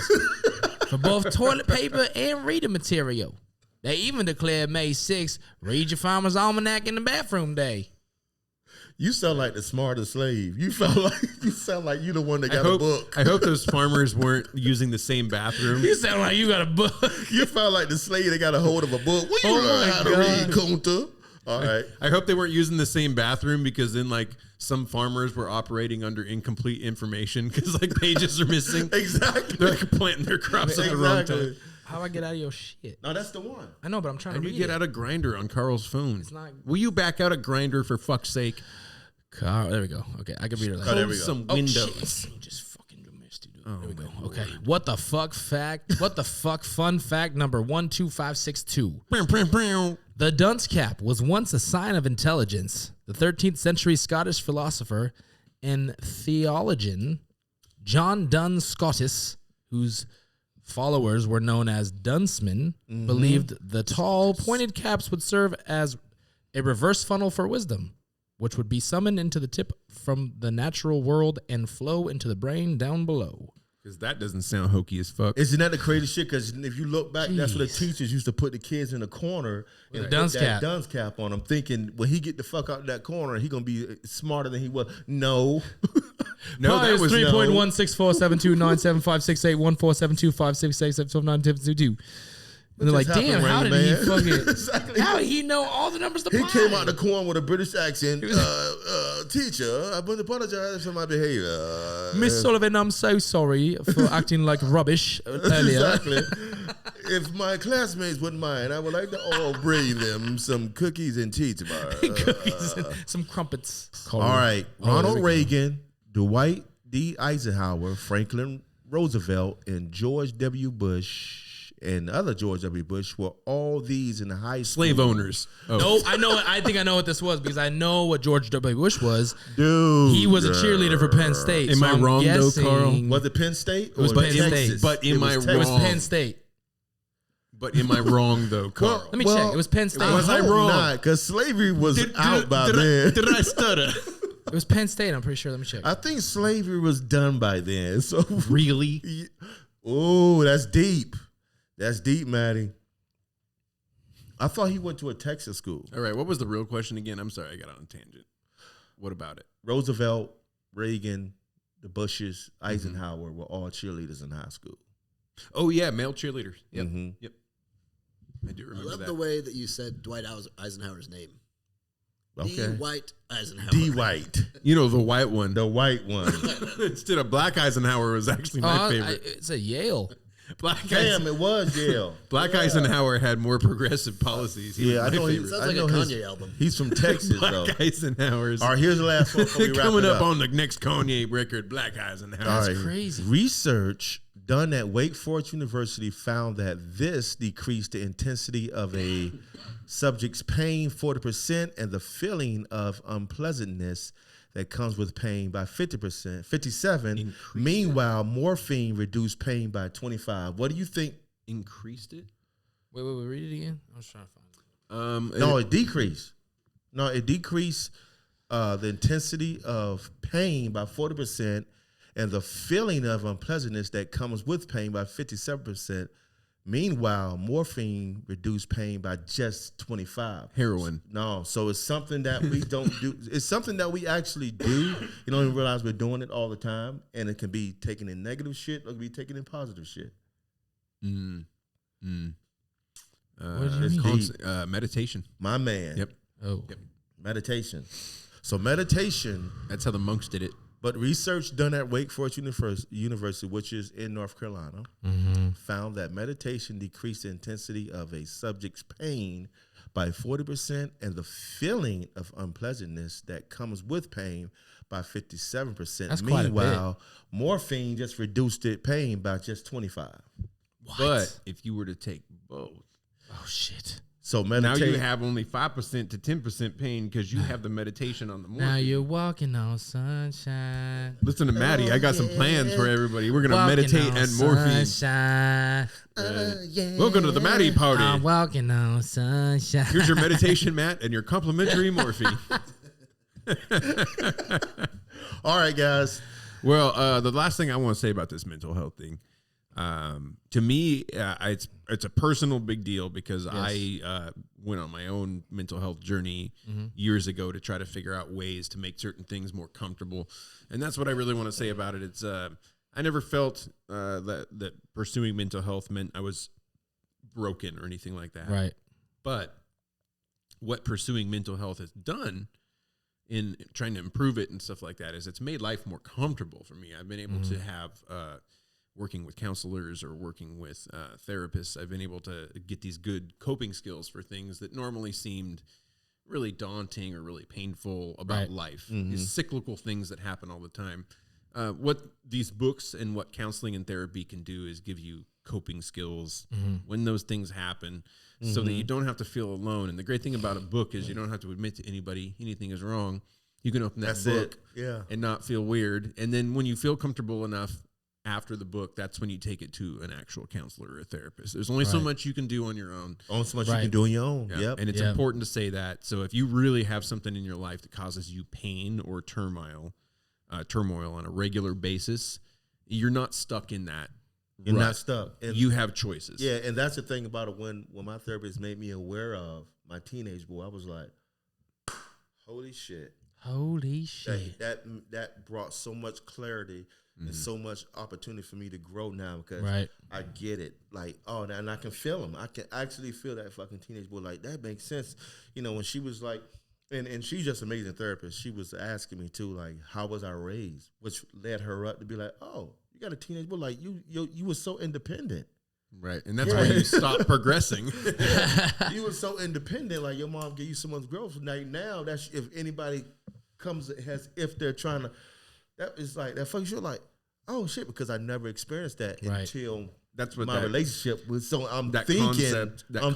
for both toilet paper and reading material. They even declared May 6th, read your Farmer's Almanac in the bathroom day. You sound like the smartest slave. You sound like you the one that got a book. I hope those farmers weren't using the same bathroom. You sound like you got a book. You felt like the slave that got a hold of a book. Well, you learn how to read, Kunta. All right. I hope they weren't using the same bathroom because then like some farmers were operating under incomplete information because like pages are missing. Exactly. They're like planting their crops at the wrong time. How do I get out of your shit? No, that's the one. I know, but I'm trying And to you read get out a grinder on Carl's phone. It's not. Will you back out a grinder for fuck's sake? Carl, there we go. Okay, I can read it. Oh, there we go. Some Oh, windows. shit. Just fucking domestic, dude. There we go. Okay. What the fuck fact? What the fuck fun fact number 12562. The dunce cap was once a sign of intelligence. The 13th century Scottish philosopher and theologian John Duns Scotus, whose followers were known as duncemen, believed the tall, pointed caps would serve as a reverse funnel for wisdom, which would be summoned into the tip from the natural world and flow into the brain down below. Because that doesn't sound hokey as fuck. Isn't that the crazy shit? Because if you look back, that's what the teachers used to put the kids in a corner and a put dunce that cap. dunce cap on them, thinking when he get the fuck out of that corner, he gonna be smarter than he was. No, No, that was 3.1647297568147256672591022. And they're like, just damn, happened, how did he Rain Man?" fucking... Exactly. How did he know all the numbers to He pi? came out the corner with a British accent. Teacher, I would apologize for my behavior. Miss Sullivan, I'm so sorry for acting like rubbish earlier. Exactly. If my classmates wouldn't mind, I would like to all bring them some cookies and tea tomorrow. Cookies and some crumpets. All right. Ronald Reagan, Dwight D. Eisenhower, Franklin Roosevelt, and George W. Bush and other George W. Bush were all these in the high school. slave owners. Oh. No, I know. I think I know what this was because I know what George W. Bush was. Dude. He was a cheerleader for Penn State. Am I I'm wrong, though, guessing- Carl? Was it Penn State? Or was was Penn Texas? State. But am I It was wrong? Penn State. But am I wrong though, Carl? Let me check. It was Penn State. Was I wrong? Because slavery was out by did then. did I stutter? It was Penn State. I'm pretty sure. Let me check. I think slavery was done by then. So Really? oh, that's deep. That's deep, Maddie. I thought he went to a Texas school. All right. What was the real question again? I'm sorry, I got on a tangent. What about it? Roosevelt, Reagan, the Bushes, Eisenhower were all cheerleaders in high school. Oh yeah, male cheerleaders. Yep. Mhm. Yep. I do I remember love that. the way that you said Dwight Eisenhower's name. Okay. D. White Eisenhower. D. White, You know the white one. the white one. Instead of Black Eisenhower was actually my favorite. It's a Yale. Damn, it was Yale. Black Eisenhower had more progressive policies. He Yeah, was I my know. favorite. Sounds like a Kanye album. He's from Texas, though. Black Eisenhower's All right, here's the last one before we wrap coming it up up. on the next Kanye record. Black Eisenhower. All right. crazy. Research done at Wake Forest University found that this decreased the intensity of a subject's pain 40% and the feeling of unpleasantness that comes with pain by 50%, 57. Meanwhile, morphine reduced pain by 25. What do you think? Increased it? Wait, read it again. I was trying to find it. No, it decreased. No, it decreased the intensity of pain by 40% and the feeling of unpleasantness that comes with pain by 57%. Meanwhile, morphine reduced pain by just 25. Heroin. No, so it's something that we don't do. It's something that we actually do. You don't even realize we're doing it all the time, and it can be taken in negative shit or it can be taken in positive shit. It's called meditation. My man. Yep. Oh. Meditation. So meditation, That's how the monks did it. But research done at Wake Forest University, which is in North Carolina, found that meditation decreased the intensity of a subject's pain by 40% and the feeling of unpleasantness that comes with pain by 57%. That's quite a bit. Meanwhile, morphine just reduced the pain by just 25%. But if you were to take both, Oh shit! So now meditate. you have only 5% to 10% pain because you have the meditation on the morning. Now you're walking on sunshine. Listen to Maddie. I got some plans for everybody. We're gonna Walking meditate on and morphine. sunshine. Welcome to the Maddie party. I'm walking on sunshine. Here's your meditation mat and your complimentary morphine. All right, guys. Well, the last thing I want to say about this mental health thing, to me, it's a personal big deal because I went on my own mental health journey years ago to try to figure out ways to make certain things more comfortable, and that's what I really want to say about it. It's I never felt that pursuing mental health meant I was broken or anything like that. Right. But what pursuing mental health has done in trying to improve it and stuff like that is it's made life more comfortable for me. I've been able to have, working with counselors or working with therapists, I've been able to get these good coping skills for things that normally seemed really daunting or really painful about life. These cyclical things that happen all the time. What these books and what counseling and therapy can do is give you coping skills when those things happen so that you don't have to feel alone. And the great thing about a book is you don't have to admit to anybody anything is wrong. You can open that book and not feel weird. And then when you feel comfortable enough after the book, that's when you take it to an actual counselor or a therapist. There's only so much you can do on your own. Only so much you can do on your own. Yeah. And it's important to say that. So if you really have something in your life that causes you pain or turmoil on a regular basis, you're not stuck in that. You're not stuck. And you have choices. Yeah, and that's the thing about it. When my therapist made me aware of my teenage boy, I was like, holy shit. Holy shit. That brought so much clarity and so much opportunity for me to grow now because I get it. Like, and I can feel him. I can actually feel that fucking teenage boy. Like, that makes sense. You know, when she was like, and she's just an amazing therapist. She was asking me too, like, how was I raised? Which led her up to be like, oh, you got a teenage boy, like you were so independent. Right. And that's why you stopped progressing. You were so independent, like your mom gave you so much growth. Now that's if anybody comes if they're trying to, that is like that fucking shit, like, oh shit, because I never experienced that until that's what my relationship was. So I'm thinking concept I'm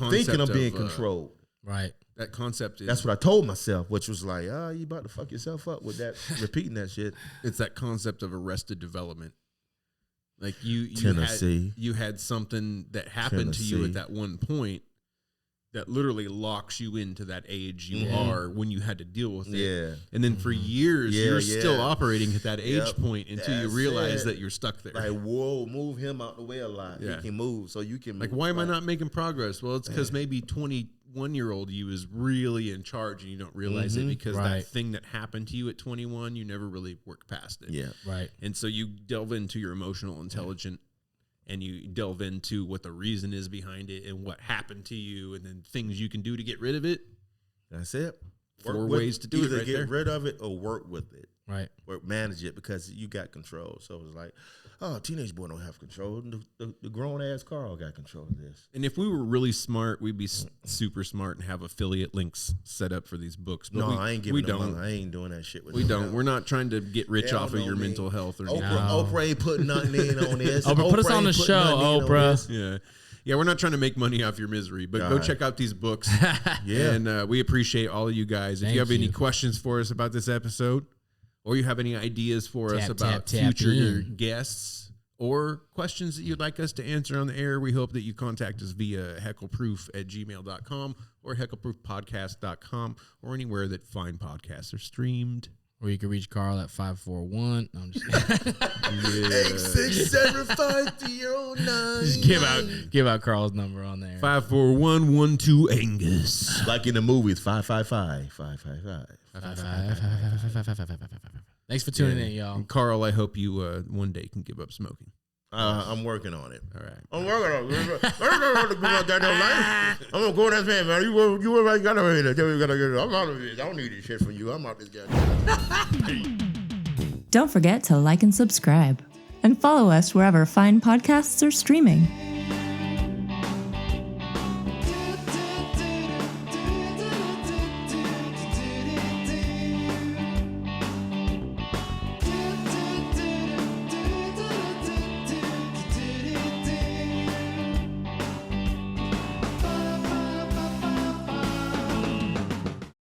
being controlled. Right. That concept is that's what I told myself, which was like, you about to fuck yourself up with that repeating that shit. It's that concept of arrested development. Like you had something that happened to you at that one point that literally locks you into that age you are when you had to deal with it. Yeah. And then for years, you're still operating at that age point until you realize that you're stuck there. Like, whoa, move him out the way a lot. He can move so you can move. Like, why am I not making progress? Well, it's because maybe 21-year-old you is really in charge and you don't realize it because that thing that happened to you at 21, you never really worked past it. Yeah. Right. And so you delve into your emotional intelligence and you delve into what the reason is behind it and what happened to you and then things you can do to get rid of it. That's it. 4 ways to do it right there. Either get rid of it or work with it. Right. Or manage it because you got control. So it was like, teenage boy don't have control. The grown-ass Carl got control of this. And if we were really smart, we'd be super smart and have affiliate links set up for these books. But I ain't giving them money. I ain't doing that shit with them. We don't. We're not trying to get rich off of your mental health or anything. Oprah ain't putting nothing in on this. Oprah, put us on the show, Oprah. Yeah, we're not trying to make money off your misery, but go check out these books. And we appreciate all of you guys. If you have any questions for us about this episode, or you have any ideas for us about future guests, or questions that you'd like us to answer on the air, we hope that you contact us via heckleproof@gmail.com or heckleproofpodcast.com or anywhere that fine podcasts are streamed. Or you can reach Carl at 541. No, I'm just kidding. 8675309. Just give out Carl's number on there. 54112 Angus. Like in the movies, 555. Thanks for tuning in, y'all. And Carl, I hope you one day can give up smoking. I'm working on it. All right. I'm working on it. I'm gonna go to that man. You already got to. I'm out of this. I don't need this shit from you. I'm out this guy. Don't forget to like and subscribe, and follow us wherever fine podcasts are streaming.